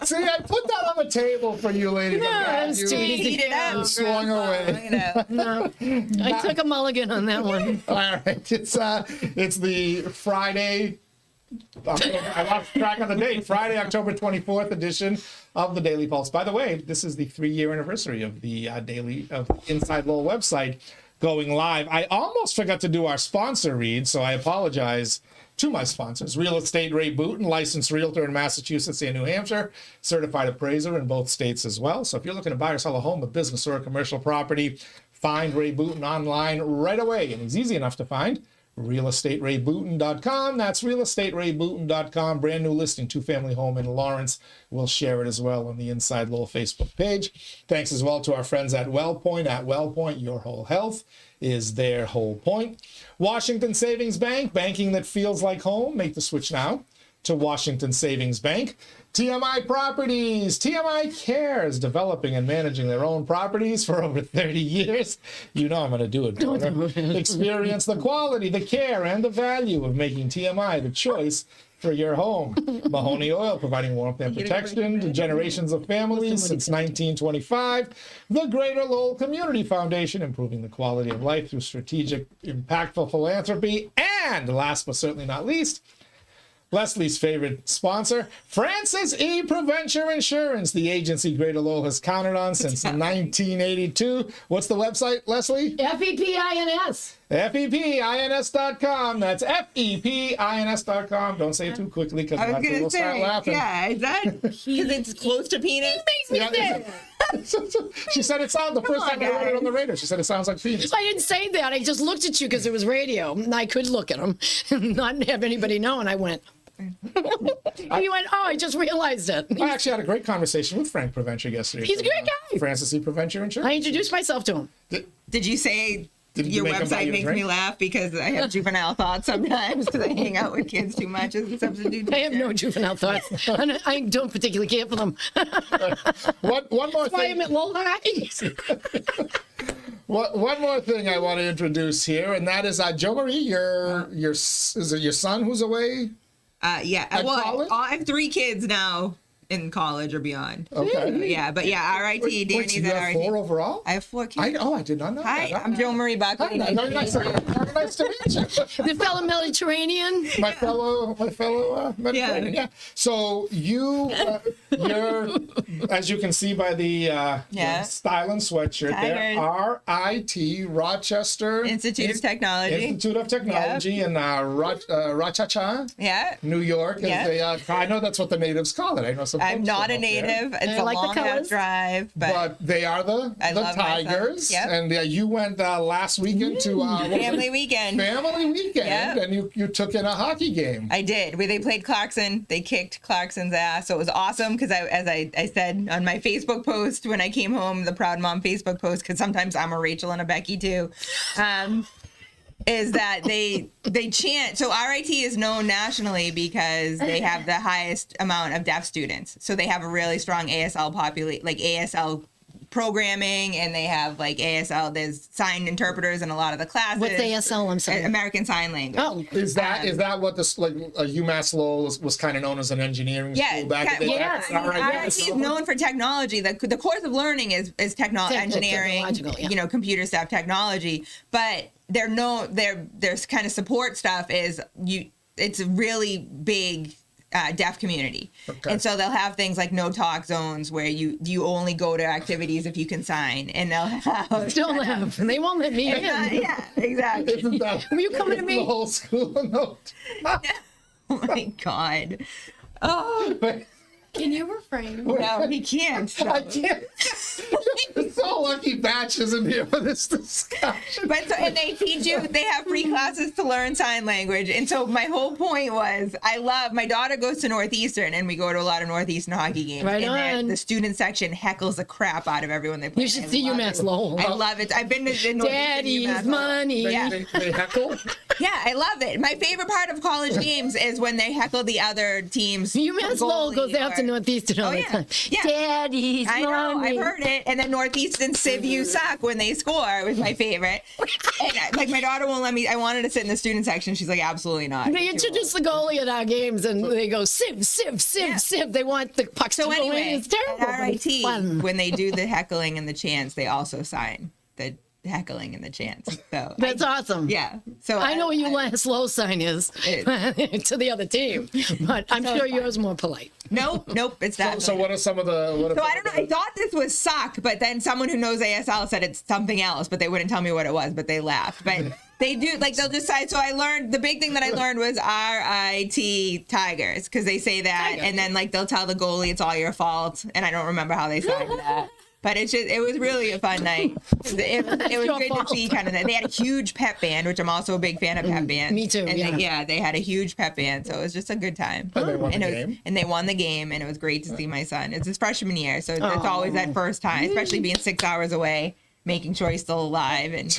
See, I put that on the table for you ladies. I'm glad it's you- too easy. Eat it up. You swung away. No, I took a mulligan on that one. All right, it's the Friday. I lost track of the date. Friday, October 24th edition of the Daily Pulse. By the way, this is the 3-year anniversary of the Inside Lowell website going live. I almost forgot to do our sponsor read, so I apologize to my sponsors. Real Estate Ray Booten, licensed realtor in Massachusetts and New Hampshire, certified appraiser in both states as well. So if you're looking to buy or sell a home, a business, or a commercial property, find Ray Booten online right away. And he's easy enough to find. realestaterayBooten.com. That's realestaterayBooten.com. Brand new listing, 2-family home in Lawrence. We'll share it as well on the Inside Lowell Facebook page. Thanks as well to our friends at WellPoint. At WellPoint, your whole health is their whole point. Washington Savings Bank, banking that feels like home. Make the switch now to Washington Savings Bank. TMI Properties, TMI Cares, developing and managing their own properties for over 30 years. You know I'm going to do it. Donna. Experience the quality, the care, and the value of making TMI the choice for your home. Mahoney Oil, providing warmth and protection to generations of families since 1925. The Greater Lowell Community Foundation, improving the quality of life through strategic, impactful philanthropy. And last but certainly not least, Leslie's favorite sponsor, Francis E. Proventure Insurance, the agency Greater Lowell has counted on since 1982. What's the website, Leslie? FEPINS. FEPINS.com. That's FEPINS.com. Don't say it too quickly because I was Leslie going will to start say, laughing. yeah, is that because it's close to penis? Makes me Yeah, sick. She said it sounds, the first time I heard it on the radio, she said it sounds like penis. I didn't say that. I just looked at you because it was radio, and I could look at him and not have anybody know. And I went. You went. Oh, I just realized it. I actually had a great conversation with Frank Preventure yesterday. He's a great guy. Francis E. Preventure Insurance. I introduced myself to him. Did you say Did you your make him buy website you a makes drink? me laugh because I have juvenile thoughts sometimes because I hang out with kids too much as a substitute I have teacher. no juvenile thoughts. And I don't particularly care for them. One more Why I'm thing. at Lowell High. One more thing I want to introduce here, and that is JoMarie, is it your son who's away? Yeah. At Well, college? I have 3 kids now in college or beyond. Okay. Yeah, but yeah, RIT, Wait, so Danny's you at have RIT. 4 overall? I have 4 kids. I did not know Hi, that. I'm JoMarie Buckley. Hi, very nice to meet you. The fellow Mediterranean. My fellow Mediterranean. Yeah. So you're, as you can see by the style and sweatshirt Tigers. there, RIT, Rochester Institute of Technology. Institute of Technology in Rochester, Yeah. New York. Is Yeah. I know that's what the natives call it. I know some. I'm folks not from a up there. native. It's a like the long ass colors. drive, But they are the I love my son. Tigers, Yep. and you went last weekend to what was it? family weekend. Family weekend, Yep. and you took in a hockey game. I did. They played Clarkson. They kicked Clarkson's ass. So it was awesome because as I said on my Facebook post when I came home, the Proud Mom Facebook post, because sometimes I'm a Rachel and a Becky too, is that they chant. So RIT is known nationally because they have the highest amount of deaf students. So they have a really strong ASL ASL programming, and they have like ASL. There's sign interpreters in a lot of the classes. What's ASL? I'm sorry. American Sign Language. Oh, Is that what this UMass Lowell was kind of known as an engineering school back in the day? yes. RIT is known for technology. The course of learning is engineering, technological, yeah. computer stuff, technology. But there's kind of support stuff it's a really big deaf community. Okay. And so they'll have things like no talk zones where you only go to activities if you can sign, and they'll have don't laugh. They won't let me in. yeah, exactly. Isn't that, Were you coming to isn't me? the whole school note? Oh my God. Oh Can you refrain? no, he can't. I can't. It's so lucky Batch isn't here for this discussion. But and they teach you, they have free classes to learn sign language. And so my whole point was, my daughter goes to Northeastern, and we go to a lot of Northeastern hockey games. Right and on. the student section heckles the crap out of everyone they play. You should I see love UMass it. Lowell. I love it. I've been to Northeastern Daddy's UMass Lowell. money. Yeah. They heckle? Yeah, I love it. My favorite part of college games is when they heckle the other teams. UMass Lowell goes after Northeastern all the yeah. time. Yeah. Daddy's I know, money. I've heard it. And then Northeastern Civ you suck when they score was my favorite. And my daughter won't let me. I wanted to sit in the student section. She's like, absolutely not. They introduce the goalie at our games, and they go Civ, Civ, Civ, Yeah. Civ. They want the pucks So to go in. anyway, It's terrible. at but it's RIT, fun. when they do the heckling and the chants, they also sign the heckling and the chants. So That's awesome. yeah. So I know what UMass Lowell sign is to the other team, but I'm sure yours more polite. Nope. It's not. So what are some of the... So I don't know. I thought this was suck, but then someone who knows ASL said it's something else, but they wouldn't tell me what it was, but they laughed. But they do, they'll decide. So I learned, the big thing that I learned was RIT Tigers, because they say that, and then they'll tell the goalie it's all your fault, and I don't remember how they signed that. But it was really a fun night. It was your good fault. to see kind of that. They had a huge pep band, which I'm also a big fan of pep bands. me too, And yeah. they had a huge pep band, so it was just a good time. And they won And the it was- game? and they won the game, and it was great to see my son. It's his freshman year, so it's always that first time, especially being 6 hours away, making sure he's still alive and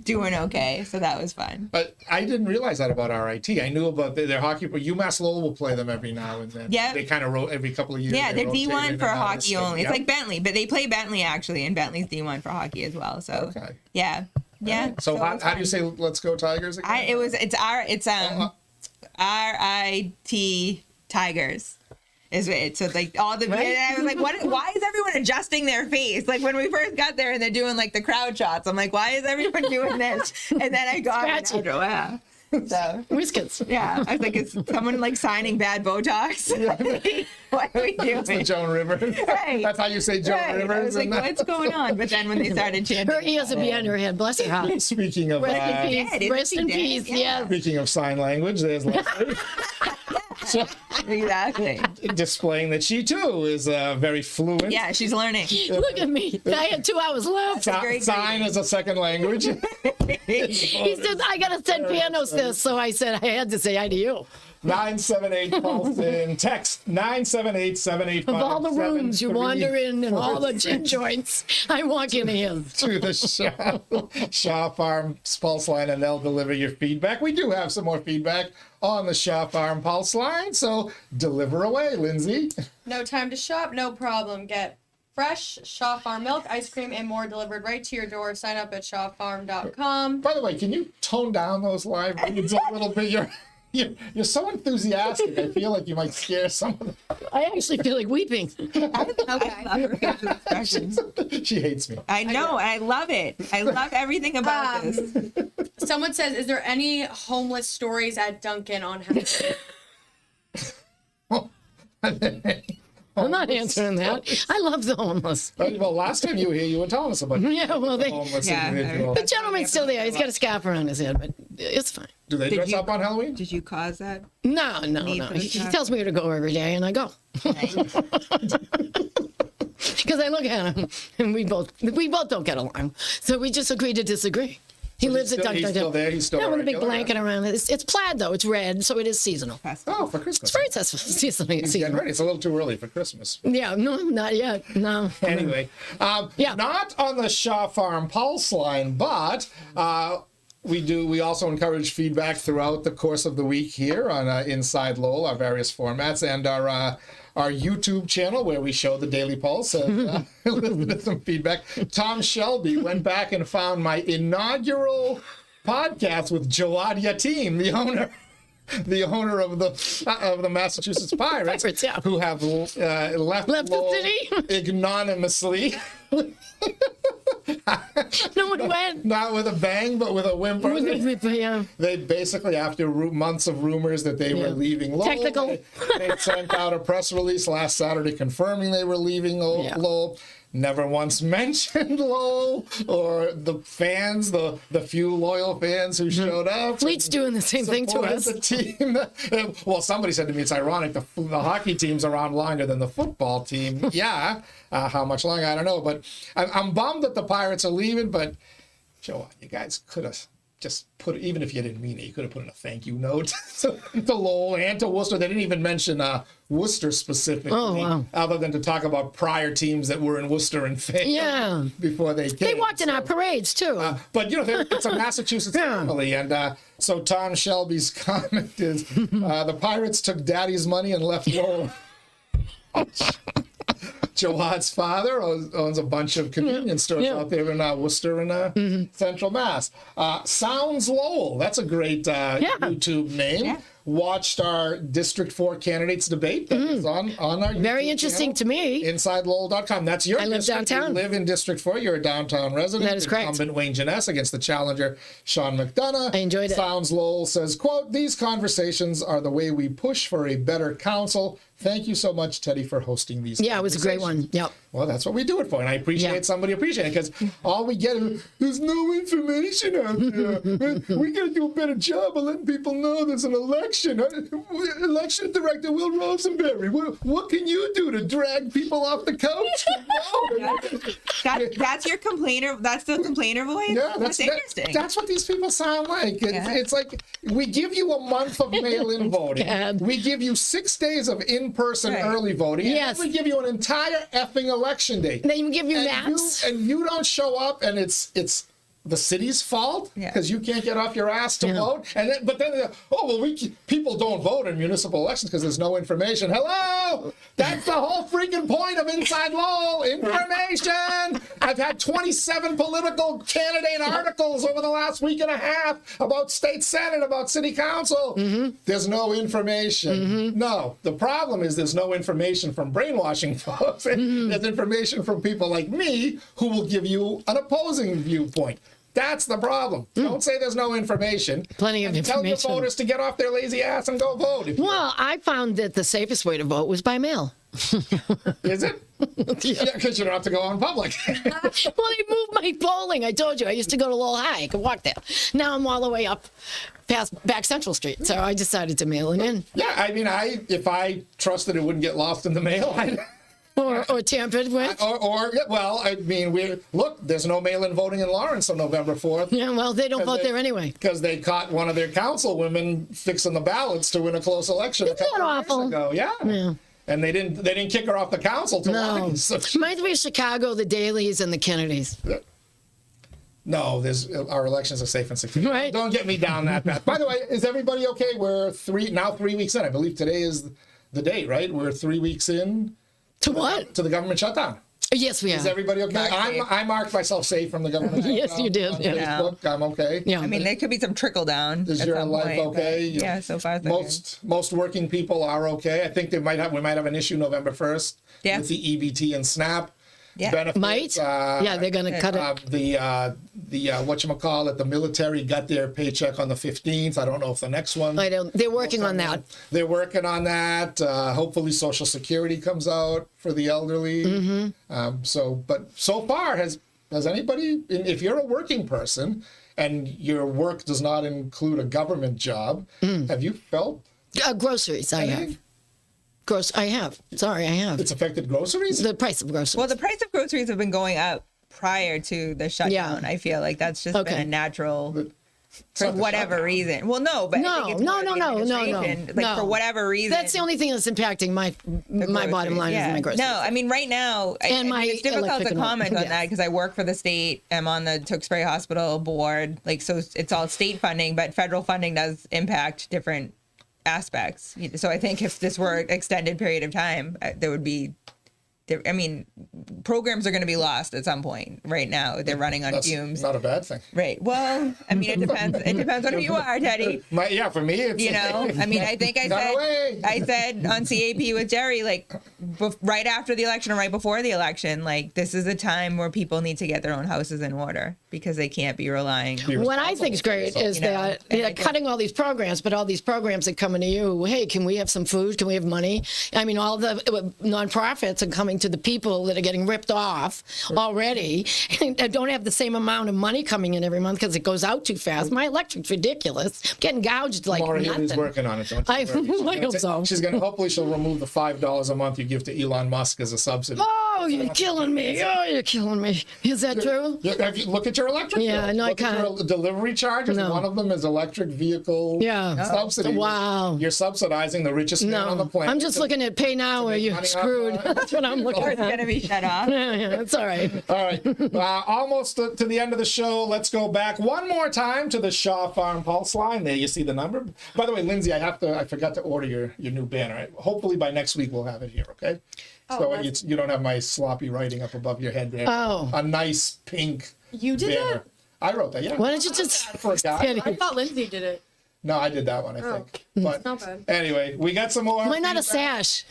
doing okay. So that was fun. But I didn't realize that about RIT. I knew about their hockey, but UMass Lowell will play them every now and then. Yeah. They kind of every couple of years. Yeah, they they're rotate in D1 and for out of the hockey state. only. It's Yep. like Bentley, but they play Bentley actually, and Bentley's D1 for hockey as well. So Okay. yeah. So it how was do you fun. say "Let's go Tigers" again? RIT Tigers. Is it? So like all the, and I was like, why is everyone adjusting their face? Like when we first got there and they're doing like the crowd shots, I'm like, why is everyone doing this? And then I got it. Scratchy. Yeah. So Whiskets. yeah, I was like, is someone like signing bad Botox? What are we doing? The Joan Rivers. Right. That's how you say Joan Right. Rivers. I was like, and that- what's going on? But then when they started chanting, Her ears are behind her head. Bless her heart. Speaking of Rest in dead, peace. isn't Rest she in dead? peace. Yeah. Yes. speaking of sign language, there's Leslie. Exactly. Displaying that she too is very fluent. Yeah, she's learning. Look at me. I had 2 hours left. great Sign as a second language. He said, I got to send pianos this. So I said, I had to say hi to you. 978 Pulse in text 978-785. Of all the rooms you wander in and all the gin joints, I walk in here. to the Shaw Farm Pulse line, and they'll deliver your feedback. We do have some more feedback on the Shaw Farm Pulse line, so deliver away, Lindsay. No time to shop, no problem. Get fresh Shaw Farm milk, ice cream, and more delivered right to your door. Sign up at shawfarm.com. By the way, can you tone down those live reads a little bit? You're so enthusiastic. I feel like you might scare some of them. I actually feel like weeping. Okay. I love her facial expressions. She hates me. I know, and I love it. I love everything about this. Someone says, is there any homeless stories at Dunkin' on Halloween? I'm not answering that. I love the homeless. Well, last time you were here, you were telling us about Yeah, well, the homeless individual. the gentleman's still there. He's got a scarf around his head, but it's fine. Do they dress up on Halloween? Did you cause that? No. Need for the He scarf? tells me to go every day, and I go. Because I look at him, and we both don't get along. So we just agree to disagree. He lives at He's still there? He's still Yeah, with a big regular? blanket around it. It's plaid, though. It's red, so it is seasonal. Oh, for Christmas. It's very seasonal. He's getting ready. It's a little too early for Christmas. Yeah, no, not yet. No. Anyway, Yeah. not on the Shaw Farm Pulse line, but we also encourage feedback throughout the course of the week here on Inside Lowell, our various formats, and our YouTube channel where we show the Daily Pulse. Elicited some feedback. Tom Shelby went back and found my inaugural podcast with 𝐏𝐤𝐏𝐿 𝐏𝐻, the owner of the Massachusetts Pirates, Yeah. who have left the Lowell city? ignominiously. No one went. Not with a bang, but with a whimper. Yeah. They basically, after months of rumors that they were leaving Lowell, Technical. they sent out a press release last Saturday confirming they were leaving Lowell. Never once mentioned Lowell or the fans, the few loyal fans who showed up. Fleet's doing the same thing to supported us. The team. Well, somebody said to me, it's ironic, the hockey team's around longer than the football team. Yeah. How much longer, I don't know. But I'm bummed that the Pirates are leaving, but Joe, you guys could have just put, even if you didn't mean it, you could have put in a thank you note to Lowell and to Worcester. They didn't even mention Worcester specifically, other than to talk about prior teams that were in Worcester and failed before they came. They walked in our parades, too. But, it's a Massachusetts family. And so Tom Shelby's comment is, the Pirates took Daddy's money and left Lowell. 𝐏𝐤𝐿's father owns a bunch of convenience stores out there in Worcester and Central Mass. Sounds Lowell. That's a great YouTube name. Yeah. Watched our District 4 candidates debate that was on our YouTube Very interesting channel, to me. InsideLowell.com. That's your I live district. downtown. You live in District 4. You're a downtown resident. That is correct. Incumbent Wayne Jeunesse against the challenger Sean McDonough. I enjoyed it. Sounds Lowell says, quote, "These conversations are the way we push for a better council. Thank you so much, Teddy, for hosting these Yeah, it was a great one. Yep. Well, that's what we do it for, and I appreciate somebody appreciating it, because all we get is, there's no information out there. We got to do a better job of letting people know there's an election. Election Director Will Rosenberry, what can you do to drag people off the couch? That's your complainer. That's the complainer voice. Yeah, that's interesting. That's what these people sound like. It's like we give you a month of mail-in voting. God. We give you 6 days of in-person early voting. Yes. And we give you an entire effing election day. They even give you and maps. You don't show up, and it's the city's fault because you can't get off your ass to vote. But then, people don't vote in municipal elections because there's no information. Hello, that's the whole freaking point of Inside Lowell. Information. I've had 27 political candidate articles over the last week and a half about state senate, about city council. There's no information. No, the problem is there's no information from brainwashing folks. There's information from people like me who will give you an opposing viewpoint. That's the problem. Don't say there's no information. Plenty of Tell your information. voters to get off their lazy ass and go vote. Well, I found that the safest way to vote was by mail. Is it? Yeah, because you don't have to go out in public. Well, they moved my polling. I told you. I used to go to Lowell High. I could walk there. Now I'm all the way up past back Central Street. So I decided to mail it in. Yeah, I mean, if I trusted it wouldn't get lost in the mail, Or tampered with. Well, I mean, look, there's no mail-in voting in Lawrence on November 4th. Yeah, well, they don't vote there anyway. Because they caught one of their councilwomen fixing the ballots to win a close election a couple of years ago. Yeah. And they didn't kick her off the council till August. So Reminds me of Chicago, the Dailies and the Kennedys. No, our elections are safe and secure. Right. Don't get me down that path. By the way, is everybody okay? We're 3 weeks in. I believe today is the date, right? We're 3 weeks in. To what? To the government shutdown. Yes, we are. Is everybody okay? I marked myself safe from the government shutdown. Yes, you did. On Yeah. Facebook. I'm okay. Yeah. I mean, there could be some trickle down. Is at your some life point, okay? but yeah, so far so Most working people are okay. I think we might have an issue November 1st with the EBT and SNAP benefits. Might? Yeah, they're going to cut it. The whatchamacallit, the military got their paycheck on the 15th. I don't know if the next one. They're working on that. They're working on that. Hopefully Social Security comes out for the elderly. Mm-hmm. But so far, has anybody, if you're a working person and your work does not include a government job, have you felt? Groceries, I have. I have. Sorry, I have. It's affected groceries? The price of groceries. Well, the price of groceries have been going up prior to the shutdown. I feel like that's just been a natural, for whatever reason. Well, no, but I think it's more the administration. Like, for whatever reason. That's the only thing that's impacting my bottom line is my groceries. No, I mean, right now, it's difficult to comment on that because I work for the state. I'm on the Tewksbury Hospital board. Like, so it's all state funding, but federal funding does impact different aspects. So I think if this were an extended period of time, there would be, I mean, programs are going to be lost at some point. Right now, they're running on fumes. Not a bad thing. Right. Well, I mean, it depends. It depends on who you are, Teddy. For me, it's, I mean, I think I said on CAP with Jerry, like, right after the election or right before the election, like, this is a time where people need to get their own houses in order because they can't be relying. What I think is great is that they're cutting all these programs, but all these programs are coming to you. Hey, can we have some food? Can we have money? I mean, all the nonprofits are coming to the people that are getting ripped off already and don't have the same amount of money coming in every month because it goes out too fast. My electric's ridiculous. I'm getting gouged like nothing. Is working on it, don't you? I hope so. Hopefully she'll remove the $5 a month you give to Elon Musk as a subsidy. Oh, you're killing me. Oh, you're killing me. Is that true? Have you look at your electric bill? No, I can't. Your delivery charges. No. One of them is electric vehicle subsidy. Wow. You're subsidizing the richest man on the planet. I'm just looking at pay now or you're screwed. That's what I'm looking at. It's going to be shut off. Yeah, that's all right. All right. Almost to the end of the show. Let's go back one more time to the Shaw Farm Pulse line. There you see the number. By the way, Lindsay, I forgot to order your new banner. Hopefully by next week we'll have it here, okay? So you don't have my sloppy writing up above your head there. Oh. A nice pink You did banner. it? I wrote that, yeah. Why don't you just... I thought Lindsay did it. No, I did that one, I think. But not bad. Anyway, we got some more. Why not a sash?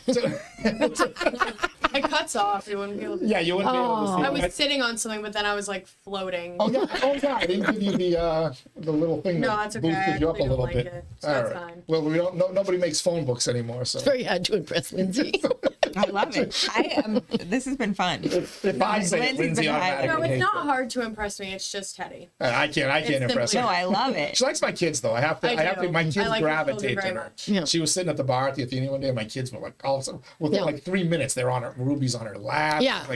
My cuts off. You wouldn't be able to. Yeah, you wouldn't be able to see. I was sitting on something, but then I was like floating. Oh yeah. I didn't give you the little thing that boosted you up a little bit. It, so that's fine. Well, we don't. Nobody makes phone books anymore, so. It's very hard to impress Lindsay. I love it. This has been fun. If I say it, Lindsay automatically No, it's hates not it. hard to impress me. It's just Teddy. I can't impress her. No, I love it. She likes my kids though. I have to. My kids like gravitate to very her. much. Yeah. She was sitting at the bar at the Athenian one day, and my kids were like, all of a sudden, within like 3 minutes, they're on her. Ruby's on her lap. Yeah.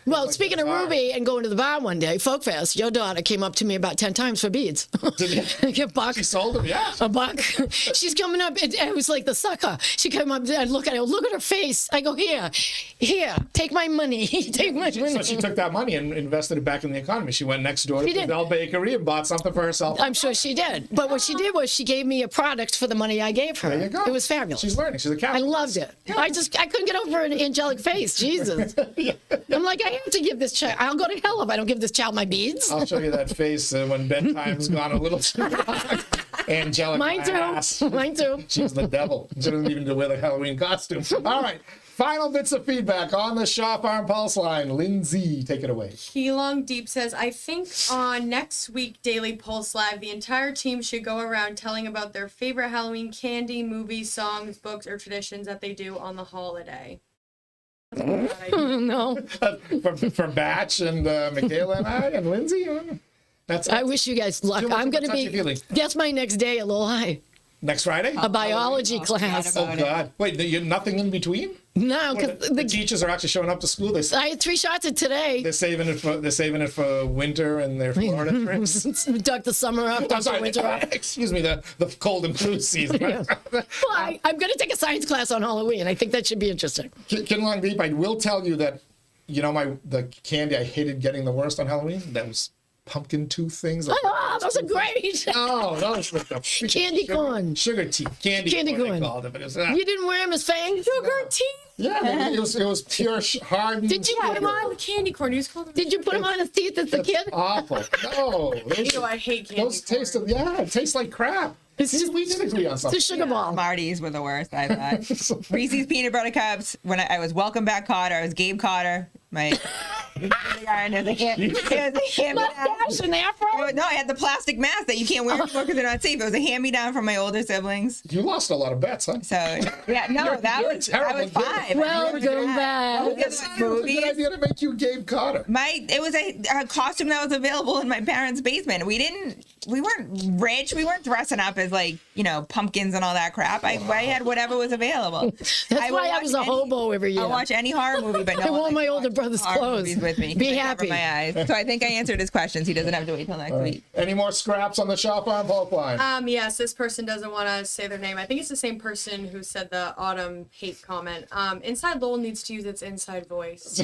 Well, speaking of Ruby and going to the bar one day, Folk Fest, your daughter came up to me about 10 times for beads. A buck. She sold them, yeah. A buck. She's coming up. It was like the sucker. She came up and look at her face. I go, here, take my money. Take my money. So she took that money and invested it back in the economy. She went next door to the Bell Bakery and bought something for herself. I'm sure she did. But what she did was she gave me a product for the money I gave her. There you go. It was fabulous. She's learning. She's a I capitalist. loved it. I couldn't get over an angelic face. Jesus. I'm like, I have to give this child. I'll go to hell if I don't give this child my beads. I'll show you that face when bedtime's gone a little too long. Angelic. Mine too. Mine too. She's the devil. She doesn't even wear the Halloween costume. All right. Final bits of feedback on the Shaw Farm Pulse line. Lindsay, take it away. Heelong Deep says, I think on next week Daily Pulse Live, the entire team should go around telling about their favorite Halloween candy, movies, songs, books, or traditions that they do on the holiday. No. for Batch and Michaela and I and Lindsay. I wish you guys luck. Too much I'm of a going to be. touchy-feely. That's my next day at Lowell High, Next Friday. a biology class. Oh God! Wait, you nothing in between? No, The because teachers are actually showing up to school. I had 3 shots of today. They're saving it for winter and their Florida trips. Duck the summer off, I'm duck the sorry. winter off. Excuse me. The cold and flu season. Well, I'm going to take a science class on Halloween. I think that should be interesting. 𝐾𝐚𝐢𝐥𝐲 Beep, I will tell you that, the candy I hated getting the worst on Halloween, those pumpkin tooth things. Oh, those are great. Oh, those were the Candy corn. Sugar teeth. Candy Candy corn. corn. They called it, but it was, You didn't wear them as fangs? Sugar teeth. yeah, it was pure hard. Did you Yeah, put them on? the candy corn. You just called them. Did you put them on his teeth as a kid? Awful. No. Ew, I hate candy Those taste corn. it tastes like crap. It's See, just- we did agree on It's something. a sugar ball. Smarties were the worst, I thought. Reese's peanut butter cups. When I was Welcome Back Cotter, I was Gabe Cotter. My it was a hand-me-down. Mustache and afro. No, I had the plastic mask that you can't wear anymore because they're not safe. It was a hand-me-down from my older siblings. You lost a lot of bets, huh? So yeah, no, that you're was terrible I was kid. 5. Welcome back. I was in It was a good movies. idea to make you Gabe Cotter. It was a costume that was available in my parents' basement. We weren't rich. We weren't dressing up as pumpkins and all that crap. I had whatever was available. That's why I watch was a hobo every year. I'll watch any horror movie, but no I one wore likes my to older watch brother's horror clothes. movies with me. Be I cover happy. my eyes. So I think I answered his questions. He doesn't have to wait till next week. Any more scraps on the shop on Pulp line? Yes, this person doesn't want to say their name. I think it's the same person who said the autumn hate comment. Inside Lowell needs to use its inside voice.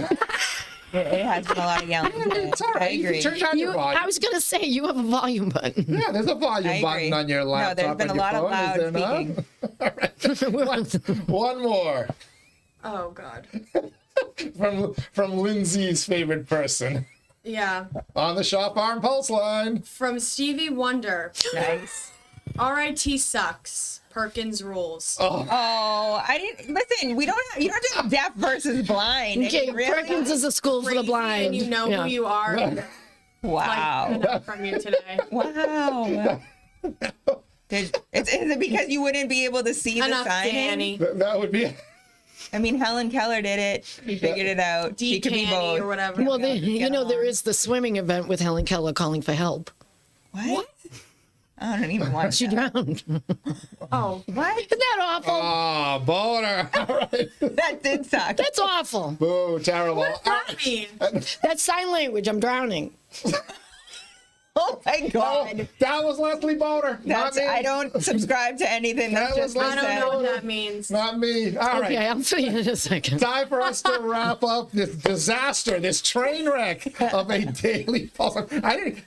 It has been a lot of yelling. today. It's all right. I You agree. can turn down your volume. I was going to say, you have a volume button. Yeah, there's a volume I button agree. on your No, laptop. there's been a and your lot of phone, loud is there not? speaking. One more Oh God. from Lindsay's favorite person Yeah. on the shop arm pulse line. From Stevie Wonder. Nice. RIT sucks. Perkins rules. Oh, Oh, I didn't listen. You don't have to have deaf versus blind. I Okay, mean, really? Perkins is a school for the Crazy, blind. and you know Yeah. who you are. Wow. Like, enough from you today. Wow. Is it because you wouldn't be able to see the Enough, sign? Danny. that would be. I mean, Helen Keller did it. She figured it out. She could be Candy both. or whatever. Well, there along. is the swimming event with Helen Keller calling for help. What? I don't even want She that. drowned. Oh, What? Isn't that awful? Oh, Bodor. All right. That did suck. That's awful. Boo, terrible. what does that mean? That's sign language. I'm drowning. Oh my God. That was Leslie Bodor. Not That's, me. I don't subscribe to anything that's That just was been I don't know what said. that means. Not me. All right. Okay, I'll fill you in a second. Time for us to wrap up this disaster, this train wreck of a daily pulse.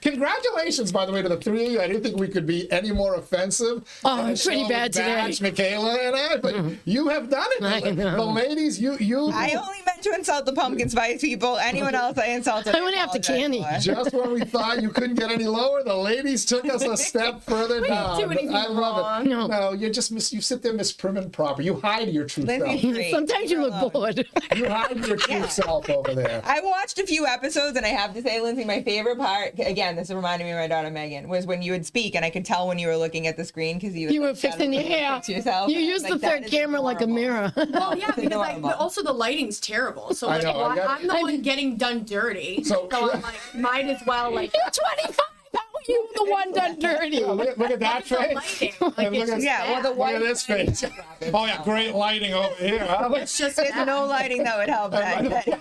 Congratulations, by the way, to the three of you. I didn't think we could be any more offensive. Oh, than it's pretty Sean, bad today. Batch, Michaela and I, but you have done it. I know. The ladies, you. I only meant to insult the pumpkin spice people. Anyone else I insulted. I went after apologize Candy. for. Just when we thought you couldn't get any lower, the ladies took us a step further down. do anything I love wrong. it. No. No, you just you sit there misprim and proper. You hide your true Lindsay's self. great. Sometimes you Leave her look alone. bored. You hide your true self over there. I watched a few episodes, and I have to say, Lindsay, my favorite part, again, this reminded me of my daughter Megan, was when you would speak, and I could tell when you were looking at the screen because You were fixing your hair. yourself. You and I used was the like, that third is camera like a adorable. mirror. Well, yeah, It's because adorable. also the lighting's terrible. So I like, know, I got- I'm the one getting done dirty. So- So I'm like, might as well like. You're 25. How are you the one done dirty? Look at that The face. lighting. And Like, look it's at- just Yeah, well, the bad. Look at white this face. Oh yeah, great lighting over here. Huh? It's just There's bad. no lighting that would help that.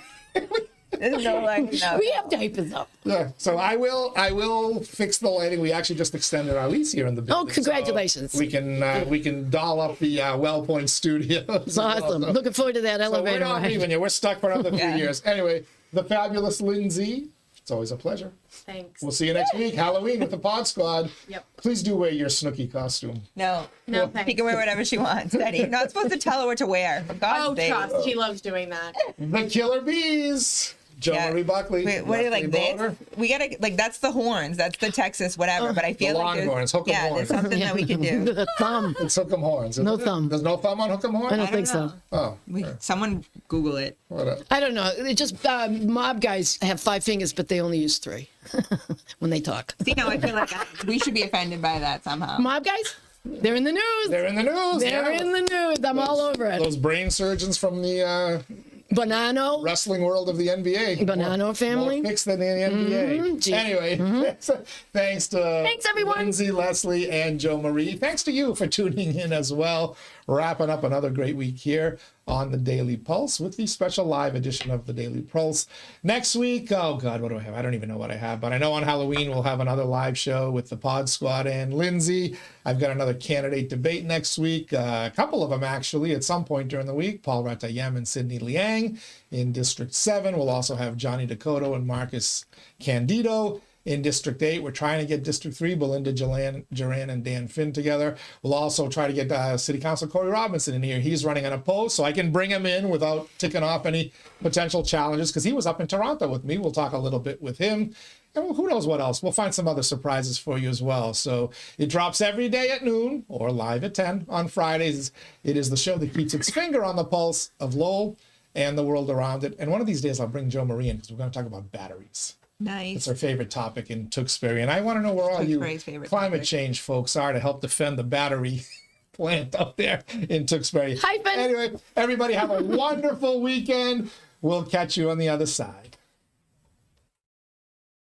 There's no lighting that would We have diapers up. Yeah. So I will fix the lighting. We actually just extended our lease here in the building. Oh, congratulations. So we can doll up the Well Point Studios. It's awesome. Looking forward to that So we're elevator not ride. leaving you. We're stuck for another few Yeah. years. Anyway, the fabulous Lindsay. It's always a pleasure. Thanks. We'll see you next week, Halloween with the Pod Squad. Yep. Please do wear your Snooki costume. No. No, She thanks. can wear whatever she wants, Eddie. You're not supposed to tell her what to wear. For God's Oh, sake. trust. He loves doing that. The Killer Bees. Yeah. JoMarie Buckley. Wait, what are you like Leslie this? Bodor. We gotta like that's the horns. That's the Texas whatever. But I feel The like there's, longhorns, hook 'em yeah, horns. there's something that we can do. The thumb. It's Hook'em Horns. No isn't it? thumb. There's no thumb on Hook'em Horns? I don't I think don't so. know. Oh, Someone Google it. whatever. I don't know. It just mob guys have 5 fingers, but they only use 3 when they talk. See, now I feel like we should be offended by that somehow. Mob guys, they're in the news. They're in the news. They're yeah. in the news. I'm all over it. Those brain surgeons from the Bonanno. Wrestling world of the NBA. Bonanno family. More picks than the NBA. Gee. Anyway, thanks everyone. Lindsay, Leslie, and JoMarie. Thanks to you for tuning in as well. Wrapping up another great week here on the Daily Pulse with the special live edition of the Daily Pulse. Next week, oh God, what do I have? I don't even know what I have, but I know on Halloween we'll have another live show with the Pod Squad and Lindsay. I've got another candidate debate next week, a couple of them actually at some point during the week. Paul Ratayem and Sidney Liang in District 7. We'll also have Johnny Dakota and Marcus Candido. In District 8, we're trying to get District 3, Belinda Duran and Dan Finn together. We'll also try to get City Council Corey Robinson in here. He's running unopposed, so I can bring him in without ticking off any potential challenges because he was up in Toronto with me. We'll talk a little bit with him. And who knows what else. We'll find some other surprises for you as well. So it drops every day at noon or live at 10 on Fridays. It is the show that keeps its finger on the pulse of Lowell and the world around it. And one of these days I'll bring JoMarie in because we're going to talk about batteries. Nice. It's our favorite topic in Tewksbury. And I want to know where all you climate change folks are to help defend the battery plant up there in Tewksbury. Hyphen. Anyway, everybody have a wonderful weekend. We'll catch you on the other side.